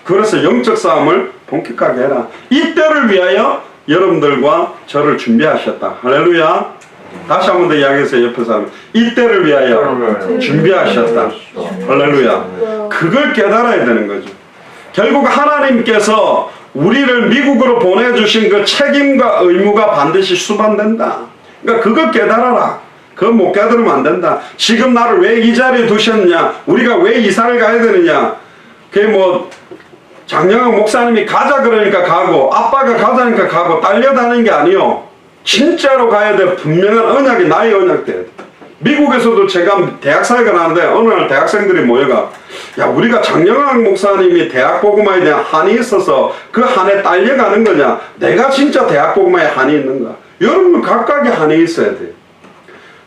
그래서 영적 싸움을 본격하게 해라. 이때를 위하여 여러분들과 저를 준비하셨다. 할렐루야. 다시 한 번 더 이야기해서 옆에 사람 이때를 위하여 준비하셨다. 할렐루야. 그걸 깨달아야 되는 거죠. 결국 하나님께서 우리를 미국으로 보내주신 그 책임과 의무가 반드시 수반된다. 그러니까 그걸 깨달아라. 그거 못 깨달으면 안 된다. 지금 나를 왜 이 자리에 두셨느냐? 우리가 왜 이사를 가야 되느냐? 그게 뭐 장영학 목사님이 가자 그러니까 가고 아빠가 가자니까 가고 딸려다니는 게 아니요. 진짜로 가야 돼. 분명한 언약이 나의 언약 돼. 미국에서도 제가 대학 사역을 하는데 어느 날 대학생들이 모여가 야 우리가 장영학 목사님이 대학 복음화에 대한 한이 있어서 그 한에 딸려가는 거냐? 내가 진짜 대학 복음화에 한이 있는가? 여러분 각각의 한이 있어야 돼.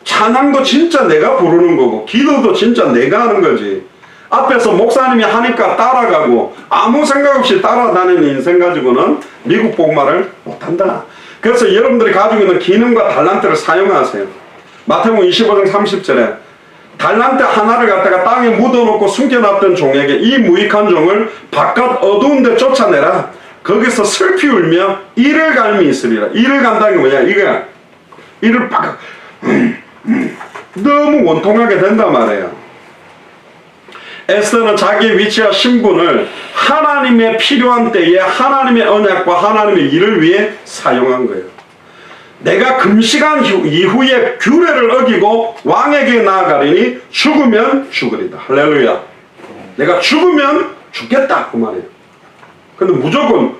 찬양도 진짜 내가 부르는 거고 기도도 진짜 내가 하는 거지. 앞에서 목사님이 하니까 따라가고 아무 생각 없이 따라다니는 인생 가지고는 미국 복음화를 못한다. 그래서 여러분들이 가지고 있는 기능과 달란트를 사용하세요. 마태복음 25장 30절에 달란트 하나를 갖다가 땅에 묻어놓고 숨겨놨던 종에게 이 무익한 종을 바깥 어두운 데 쫓아내라. 거기서 슬피 울며 이를 갈미 있으리라. 이를 간다는 게 뭐냐? 이거야. 이를 빡 너무 원통하게 된단 말이에요. 에스더는 자기의 위치와 신분을 하나님의 필요한 때에 하나님의 언약과 하나님의 일을 위해 사용한 거예요. 내가 금시간 이후에 규례를 어기고 왕에게 나아가리니 죽으면 죽으리다. 할렐루야. 내가 죽으면 죽겠다 그 말이에요. 근데 무조건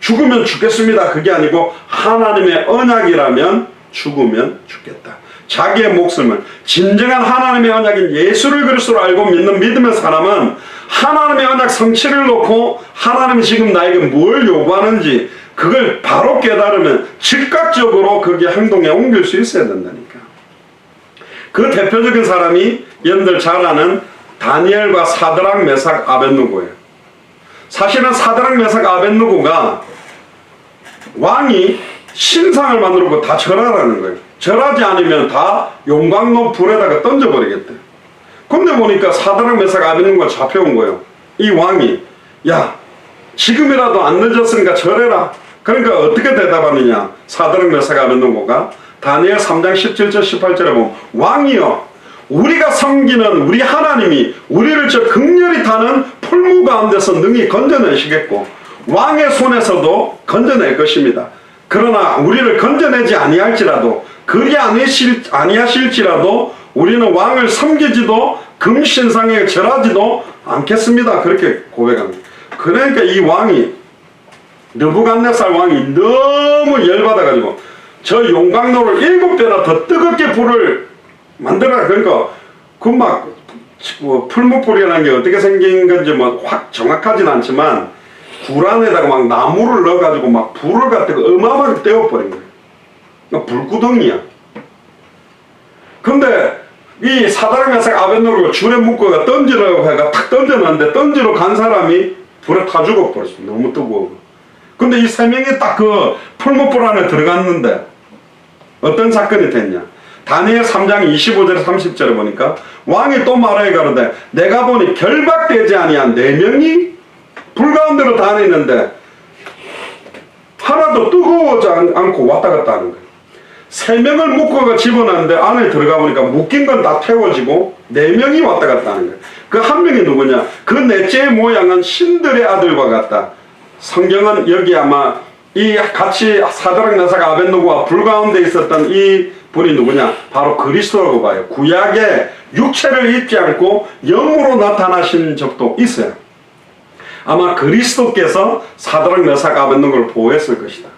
죽으면 죽겠습니다 그게 아니고 하나님의 언약이라면 죽으면 죽겠다. 자기의 목숨을 진정한 하나님의 언약인 예수를 그리스도로 알고 믿는 믿음의 사람은 하나님의 언약 성취를 놓고 하나님이 지금 나에게 뭘 요구하는지 그걸 바로 깨달으면 즉각적으로 그게 행동에 옮길 수 있어야 된다니까. 그 대표적인 사람이 여러분들 잘 아는 다니엘과 사드락 메삭 아벳느고예요. 사실은 사드락 메삭 아벳느고가 왕이 신상을 만들고 다 절하라는 거예요. 절하지 않으면 다 용광로 불에다가 던져버리겠대. 근데 보니까 사드락 메삭 아벳느고가 잡혀온 거예요. 이 왕이 야 지금이라도 안 늦었으니까 절해라. 그러니까 어떻게 대답하느냐. 사드락 메삭 아벳느고가 다니엘 3장 17절 18절에 보면 왕이여 우리가 섬기는 우리 하나님이 우리를 저 극렬히 타는 풀무 가운데서 능히 건져내시겠고 왕의 손에서도 건져낼 것입니다. 그러나 우리를 건져내지 아니할지라도 그리 아니하실지라도 우리는 왕을 섬기지도 금신상에 절하지도 않겠습니다. 그렇게 고백합니다. 그러니까 이 왕이 느부갓네살 왕이 너무 열받아가지고 저 용광로를 7배나 더 뜨겁게 불을 만들어라. 그러니까 그 막 풀무불이라는 게 어떻게 생긴 건지 뭐 확 정확하진 않지만 굴 안에다가 막 나무를 넣어가지고 막 불을 갖다가 어마어마하게 떼어버린 거예요. 그러니까 불구덩이야. 근데 이 사드락 메삭 아벳느고를 줄에 묶어가 던지라고 해가 탁 던져놨는데 던지러 간 사람이 불에 타 죽어버렸어. 너무 뜨거워. 근데 이 세 명이 딱 그 풀무불 안에 들어갔는데 어떤 사건이 됐냐. 다니엘 3장 25절 30절에 보니까 왕이 또 말하여 가로되 내가 보니 결박되지 아니한 4명이 불 가운데로 다니는데 하나도 뜨거워지 않고 왔다 갔다 하는 거예요. 3명을 묶어가 집어넣는데 안에 들어가 보니까 묶인 건 다 태워지고 4명이 왔다 갔다 하는 거예요. 그 한 명이 누구냐? 그 넷째의 모양은 신들의 아들과 같다. 성경은 여기 아마 이 같이 사드락 메삭 아벳느고와 불 가운데 있었던 이 분이 누구냐? 바로 그리스도라고 봐요. 구약에 육체를 입지 않고 영으로 나타나신 적도 있어요. 아마 그리스도께서 사드락 메삭 아벳느고를 보호했을 것이다.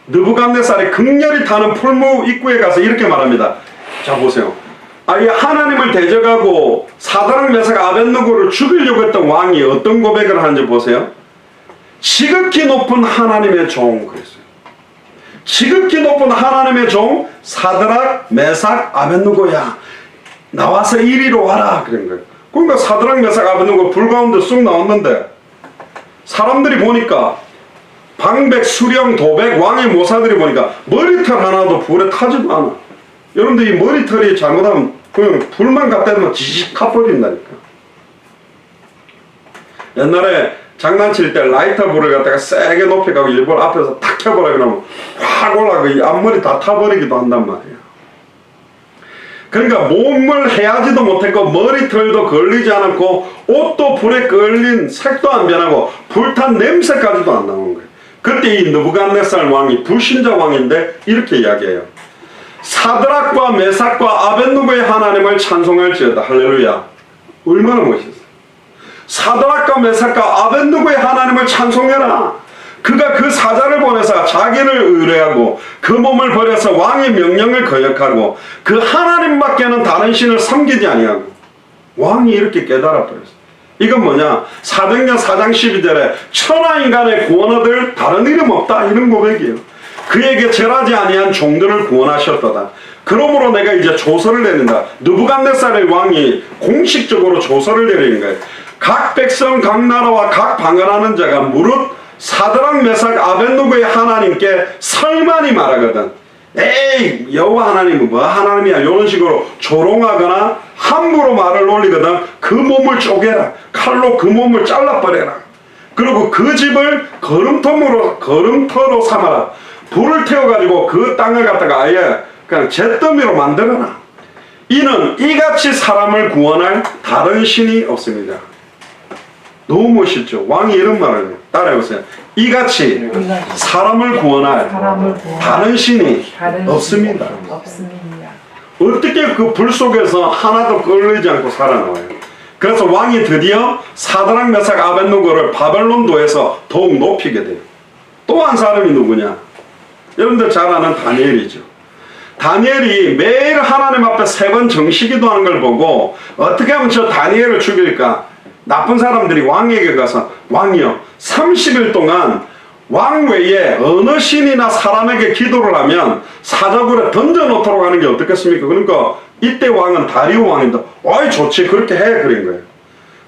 느부갓네살이 극렬히 타는 풀무 입구에 가서 이렇게 말합니다. 자 보세요. 이 하나님을 대적하고 사드락 메삭 아벳느고를 죽이려고 했던 왕이 어떤 고백을 하는지 보세요. 지극히 높은 하나님의 종 그랬어요. 지극히 높은 하나님의 종 사드락 메삭 아벳느고야 나와서 이리로 와라 그런 거예요. 그러니까 사드락 메삭 아벳느고 불 가운데 쑥 나왔는데 사람들이 보니까 방백, 수령, 도백, 왕의 모사들이 보니까 머리털 하나도 불에 타지도 않아. 여러분들 이 머리털이 잘못하면 그냥 불만 갖다 대면 지직 가버린다니까. 옛날에 장난칠 때 라이터 불을 갖다가 세게 높여가고 일부러 앞에서 탁 켜보라 그러면 확 올라가고 이 앞머리 다 타버리기도 한단 말이야. 그러니까 몸을 해하지도 못했고 머리털도 걸리지 않았고 옷도 불에 끌린 색도 안 변하고 불탄 냄새까지도 안 나오는 거예요. 그때 이 느부갓네살 왕이 불신자 왕인데 이렇게 이야기해요. 사드락과 메삭과 아벳느고의 하나님을 찬송할지어다. 할렐루야. 얼마나 멋있어요. 사드락과 메삭과 아벳느고의 하나님을 찬송해라. 그가 그 사자를 보내서 자기를 의뢰하고 그 몸을 버려서 왕의 명령을 거역하고 그 하나님밖에는 다른 신을 섬기지 아니하고 왕이 이렇게 깨달아 버렸어요. 이건 뭐냐? 사도행전 4장 12절에 천하인간의 구원 얻을 다른 이름 없다 이런 고백이에요. 그에게 절하지 아니한 종들을 구원하셨도다. 그러므로 내가 이제 조서를 내린다. 느부갓네살의 왕이 공식적으로 조서를 내리는 거예요. 각 백성 각 나라와 각 방언하는 자가 무릇 사드락 메삭 아벳느고의 하나님께 설만이 말하거든. 에이 여호와 하나님은 뭐 하나님이야 이런 식으로 조롱하거나 함부로 말을 올리거든. 그 몸을 쪼개라. 칼로 그 몸을 잘라버려라. 그리고 그 집을 거름터로 삼아라. 불을 태워가지고 그 땅을 갖다가 아예 그냥 잿더미로 만들어라. 이는 이같이 사람을 구원할 다른 신이 없습니다. 너무 멋있죠. 왕이 이런 말을 해요. 따라해보세요. 이같이 사람을 구원할 다른 신이 없습니다. 어떻게 그 불 속에서 하나도 끌리지 않고 살아나와요. 그래서 왕이 드디어 사드락 메삭 아벳느고를 바벨론도에서 더욱 높이게 돼요. 또 한 사람이 누구냐? 여러분들 잘 아는 다니엘이죠. 다니엘이 매일 하나님 앞에 3번 정시기도하는 걸 보고 어떻게 하면 저 다니엘을 죽일까? 나쁜 사람들이 왕에게 가서 왕이여 30일 동안 왕 외에 어느 신이나 사람에게 기도를 하면 사자굴에 던져놓도록 하는 게 어떻겠습니까? 그러니까 이때 왕은 다리오 왕인데 어이 좋지 그렇게 해 그런 거예요.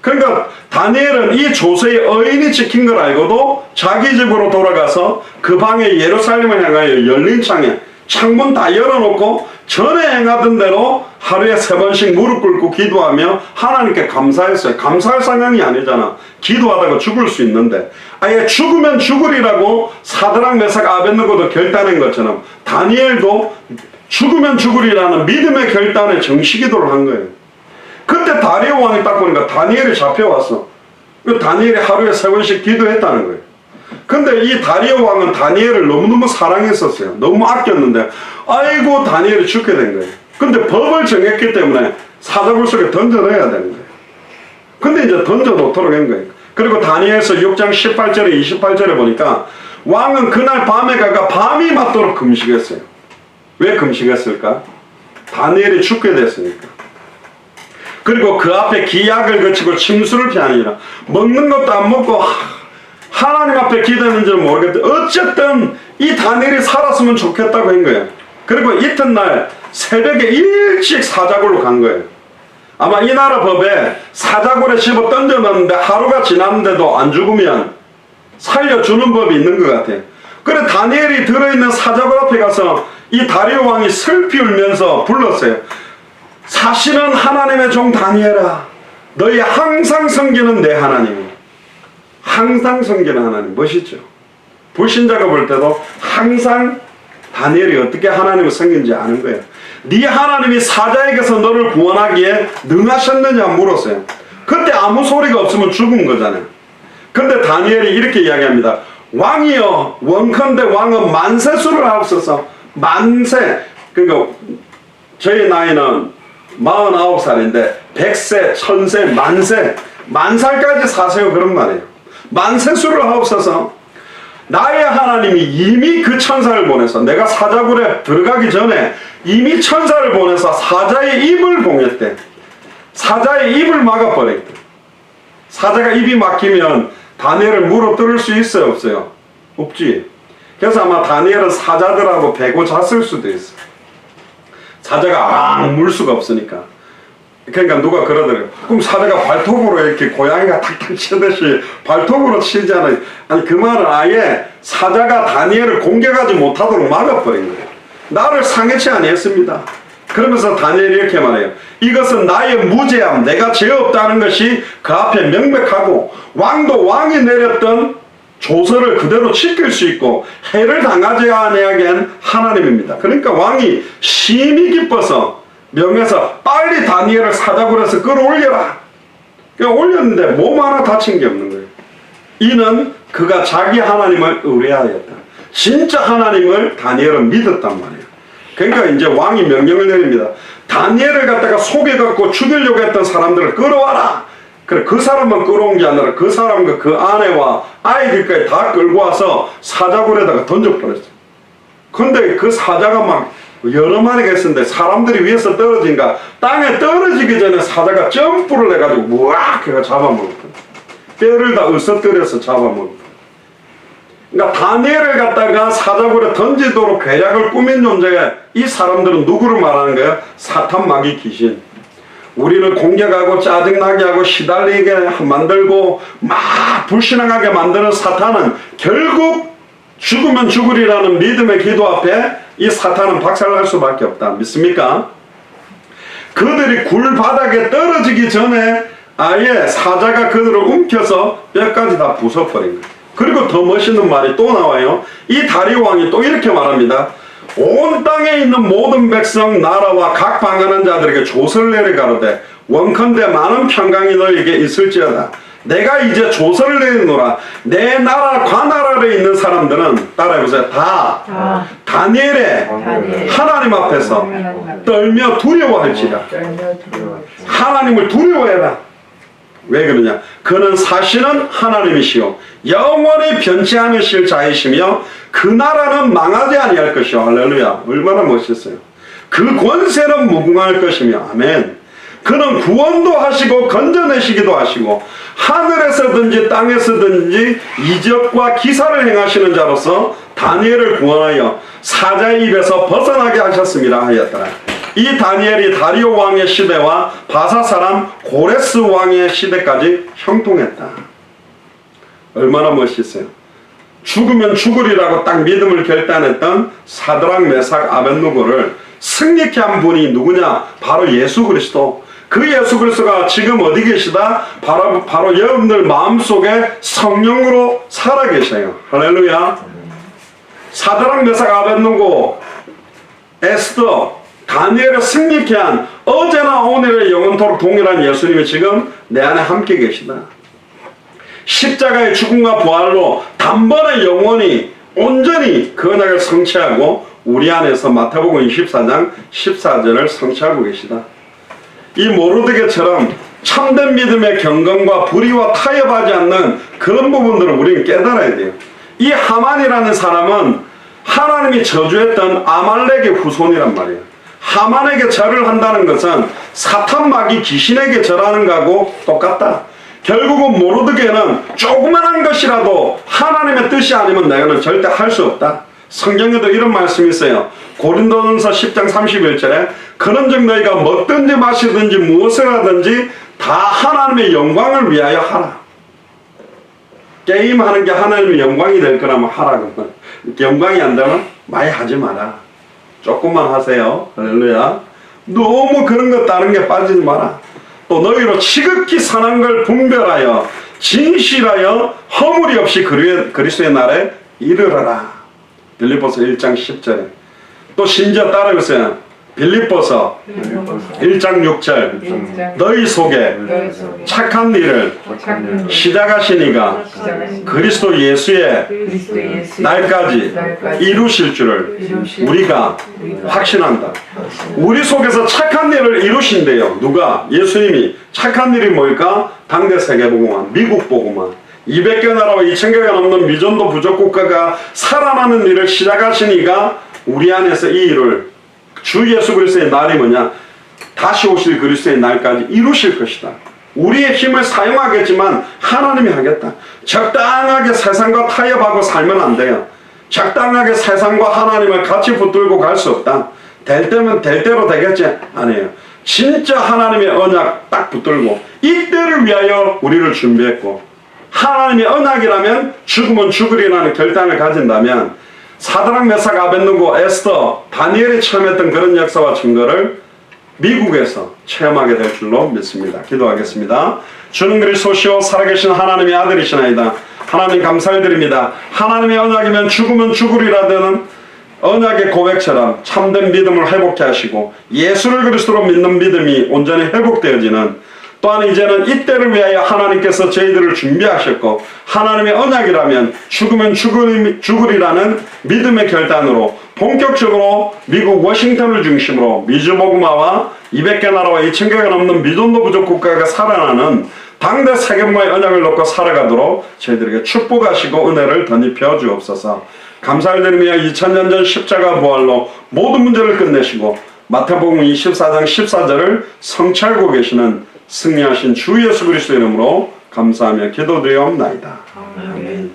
그러니까 다니엘은 이 조서의 어인이 지킨 걸 알고도 자기 집으로 돌아가서 그 방에 예루살렘을 향하여 열린 창에 창문 다 열어놓고 전에 행하던 대로 하루에 3번씩 무릎 꿇고 기도하며 하나님께 감사했어요. 감사할 상황이 아니잖아. 기도하다가 죽을 수 있는데 아예 죽으면 죽으리라고 사드락 메삭 아벳느고도 결단한 것처럼 다니엘도 죽으면 죽으리라는 믿음의 결단에 정시기도를 한 거예요. 그때 다리오 왕이 딱 보니까 다니엘이 잡혀왔어. 다니엘이 하루에 3번씩 기도했다는 거예요. 근데 이 다리오 왕은 다니엘을 너무너무 사랑했었어요. 너무 아꼈는데 아이고 다니엘이 죽게 된 거예요. 근데 법을 정했기 때문에 사자굴 속에 던져넣어야 되는 거예요. 근데 이제 던져놓도록 한 거예요. 그리고 다니엘서 6장 18절에 28절에 보니까 왕은 그날 밤에 가가 밤이 맞도록 금식했어요. 왜 금식했을까? 다니엘이 죽게 됐으니까. 그리고 그 앞에 기약을 거치고 침수를 피하니라. 먹는 것도 안 먹고 하나님 앞에 기도했는지는 모르겠는데 어쨌든 이 다니엘이 살았으면 좋겠다고 한 거예요. 그리고 이튿날 새벽에 일찍 사자굴로 간 거예요. 아마 이 나라 법에 사자굴에 집어 던져놨는데 하루가 지났는데도 안 죽으면 살려주는 법이 있는 것 같아요. 그래 다니엘이 들어있는 사자굴 앞에 가서 이 다리오 왕이 슬피 울면서 불렀어요. 사실은 하나님의 종 다니엘아, 너희 항상 섬기는 내 하나님이, 항상 섬기는 하나님. 멋있죠? 불신자가 볼 때도 항상 다니엘이 어떻게 하나님을 섬긴지 아는 거예요. 네 하나님이 사자에게서 너를 구원하기에 능하셨느냐 물었어요. 그때 아무 소리가 없으면 죽은 거잖아요. 근데 다니엘이 이렇게 이야기합니다. 왕이여, 원컨대 왕은 만세수를 하옵소서. 만세, 그러니까 저희 나이는 49살인데 100세, 1000세, 만세, 만살까지 사세요, 그런 말이에요. 만세수를 하옵소서. 나의 하나님이 이미 그 천사를 보내서, 내가 사자굴에 들어가기 전에 이미 천사를 보내서 사자의 입을 봉했대. 사자의 입을 막아버렸대. 사자가 입이 막히면 다니엘을 물어뜯을 수 있어요, 없어요? 없지. 그래서 아마 다니엘은 사자들하고 베고 잤을 수도 있어. 사자가 물 수가 없으니까. 그러니까 누가 그러더래요. 그럼 사자가 발톱으로 이렇게 고양이가 탁탁 치듯이 발톱으로 치지 않아요. 아니 그 말은 아예 사자가 다니엘을 공격하지 못하도록 막아버린 거예요. 나를 상해치 아니했습니다. 그러면서 다니엘이 이렇게 말해요. 이것은 나의 무죄함, 내가 죄 없다는 것이 그 앞에 명백하고 왕도 왕이 내렸던 조서를 그대로 지킬 수 있고 해를 당하지 아니하게 한 하나님입니다. 그러니까 왕이 심히 기뻐서 명해서 빨리 다니엘을 사자굴에서 끌어올려라. 그냥 올렸는데 몸 하나 다친 게 없는 거예요. 이는 그가 자기 하나님을 의뢰하였다. 진짜 하나님을 다니엘은 믿었단 말이에요. 그러니까 이제 왕이 명령을 내립니다. 다니엘을 갖다가 속여갖고 죽이려고 했던 사람들을 끌어와라. 그래, 그 사람만 끌어온 게 아니라 그 사람과 그 아내와 아이들까지 다 끌고 와서 사자굴에다가 던져버렸어요. 근데 그 사자가 막 여러 마리가 있었는데 사람들이 위에서 떨어진가 땅에 떨어지기 전에 사자가 점프를 해가지고 무악 해가 잡아먹었거든. 뼈를 다 으스뜨려서 잡아먹었거든. 그러니까 다니엘을 갖다가 사자굴에 던지도록 계략을 꾸민 존재가 이 사람들은 누구를 말하는 거예요? 사탄, 마귀, 귀신. 우리를 공격하고 짜증나게 하고 시달리게 만들고 막 불신앙하게 만드는 사탄은 결국 죽으면 죽으리라는 믿음의 기도 앞에 이 사탄은 박살날 수밖에 없다. 믿습니까? 그들이 굴 바닥에 떨어지기 전에 아예 사자가 그들을 움켜서 뼈까지 다 부숴버린 거예요. 그리고 더 멋있는 말이 또 나와요. 이 다리오 왕이 또 이렇게 말합니다. 온 땅에 있는 모든 백성, 나라와 각 방언하는 자들에게 조서를 내려 가로되 원컨대 많은 평강이 너에게 있을지어다. 내가 이제 조서를 내리노라. 내 나라 관나라에 있는 사람들은 따라해보세요. 다 다니엘의 하나님 앞에서 떨며 두려워할지라. 하나님을 두려워해라. 왜 그러냐? 그는 사실은 하나님이시오 영원히 변치 않으실 자이시며 그 나라는 망하지 아니할 것이오. 할렐루야. 얼마나 멋있어요. 그 권세는 무궁할 것이며 아멘. 그는 구원도 하시고 건져내시기도 하시고 하늘에서든지 땅에서든지 이적과 기사를 행하시는 자로서 다니엘을 구원하여 사자의 입에서 벗어나게 하셨습니다 하였더라. 이 다니엘이 다리오 왕의 시대와 바사 사람 고레스 왕의 시대까지 형통했다. 얼마나 멋있어요. 죽으면 죽으리라고 딱 믿음을 결단했던 사드락, 메삭, 아벳느고를 승리케 한 분이 누구냐? 바로 예수 그리스도. 그 예수 그리스도가 지금 어디 계시다? 바로 여러분들 마음속에 성령으로 살아계셔요. 할렐루야. 사드락, 메삭, 아벳느고, 에스더, 다니엘을 승리케 한 어제나 오늘의 영원토록 동일한 예수님이 지금 내 안에 함께 계시다. 십자가의 죽음과 부활로 단번에 영원히 온전히 그 언약을 성취하고 우리 안에서 마태복음 24장 14절을 성취하고 계시다. 이 모르드게처럼 참된 믿음의 경건과 불의와 타협하지 않는 그런 부분들을 우리는 깨달아야 돼요. 이 하만이라는 사람은 하나님이 저주했던 아말렉의 후손이란 말이에요. 하만에게 절을 한다는 것은 사탄 마귀 귀신에게 절하는 거하고 똑같다. 결국은 모르드게는 조그만한 것이라도 하나님의 뜻이 아니면 내가는 절대 할 수 없다. 성경에도 이런 말씀이 있어요. 고린도전서 10장 31절에 그런즉 너희가 먹든지 마시든지 무엇을 하든지 다 하나님의 영광을 위하여 하라. 게임하는 게 하나님의 영광이 될 거라면 하라. 그러면 영광이 안 되면 많이 하지 마라. 조금만 하세요. 할렐루야. 너무 그런 것 다른 게 빠지지 마라. 또 너희로 지극히 선한 걸 분별하여 진실하여 허물이 없이 그리스도의 날에 이르러라. 빌립보서 1장 10절에 또 심지어 따라해보세요. 빌립보서 1장 6절 너희 속에 착한 일을 시작하시니가 그리스도 예수의 날까지 이루실 줄을 우리가 확신한다. 우리 속에서 착한 일을 이루신대요. 누가? 예수님이. 착한 일이 뭘까? 당대 세계복음화, 미국 복음화, 200개 나라와 2000개가 넘는 미전도 부족국가가 살아나는 일을 시작하시니까 우리 안에서 이 일을 주 예수 그리스도의 날이 뭐냐? 다시 오실 그리스도의 날까지 이루실 것이다. 우리의 힘을 사용하겠지만 하나님이 하겠다. 적당하게 세상과 타협하고 살면 안 돼요. 적당하게 세상과 하나님을 같이 붙들고 갈 수 없다. 될 때면 될 대로 되겠지? 아니에요. 진짜 하나님의 언약 딱 붙들고 이때를 위하여 우리를 준비했고 하나님의 언약이라면 죽으면 죽으리라는 결단을 가진다면 사드락 메삭 아벳느고 에스더 다니엘이 체험했던 그런 역사와 증거를 미국에서 체험하게 될 줄로 믿습니다. 기도하겠습니다. 주는 그리스도시요 살아계신 하나님의 아들이시나이다. 하나님 감사드립니다. 하나님의 언약이면 죽으면 죽으리라는 언약의 고백처럼 참된 믿음을 회복케 하시고 예수를 그리스도로 믿는 믿음이 온전히 회복되어지는 또한 이제는 이때를 위하여 하나님께서 저희들을 준비하셨고 하나님의 언약이라면 죽으면 죽으리라는 믿음의 결단으로 본격적으로 미국 워싱턴을 중심으로 미주복음화와 200개 나라와 2000개가 넘는 미전도 부족 국가가 살아나는 당대 세계문화의 언약을 놓고 살아가도록 저희들에게 축복하시고 은혜를 덧입혀 주옵소서. 감사를 드리며 2000년 전 십자가 부활로 모든 문제를 끝내시고 마태복음 24장 14절을 성취하고 계시는 승리하신 주 예수 그리스도의 이름으로 감사하며 기도드리옵나이다. 아멘.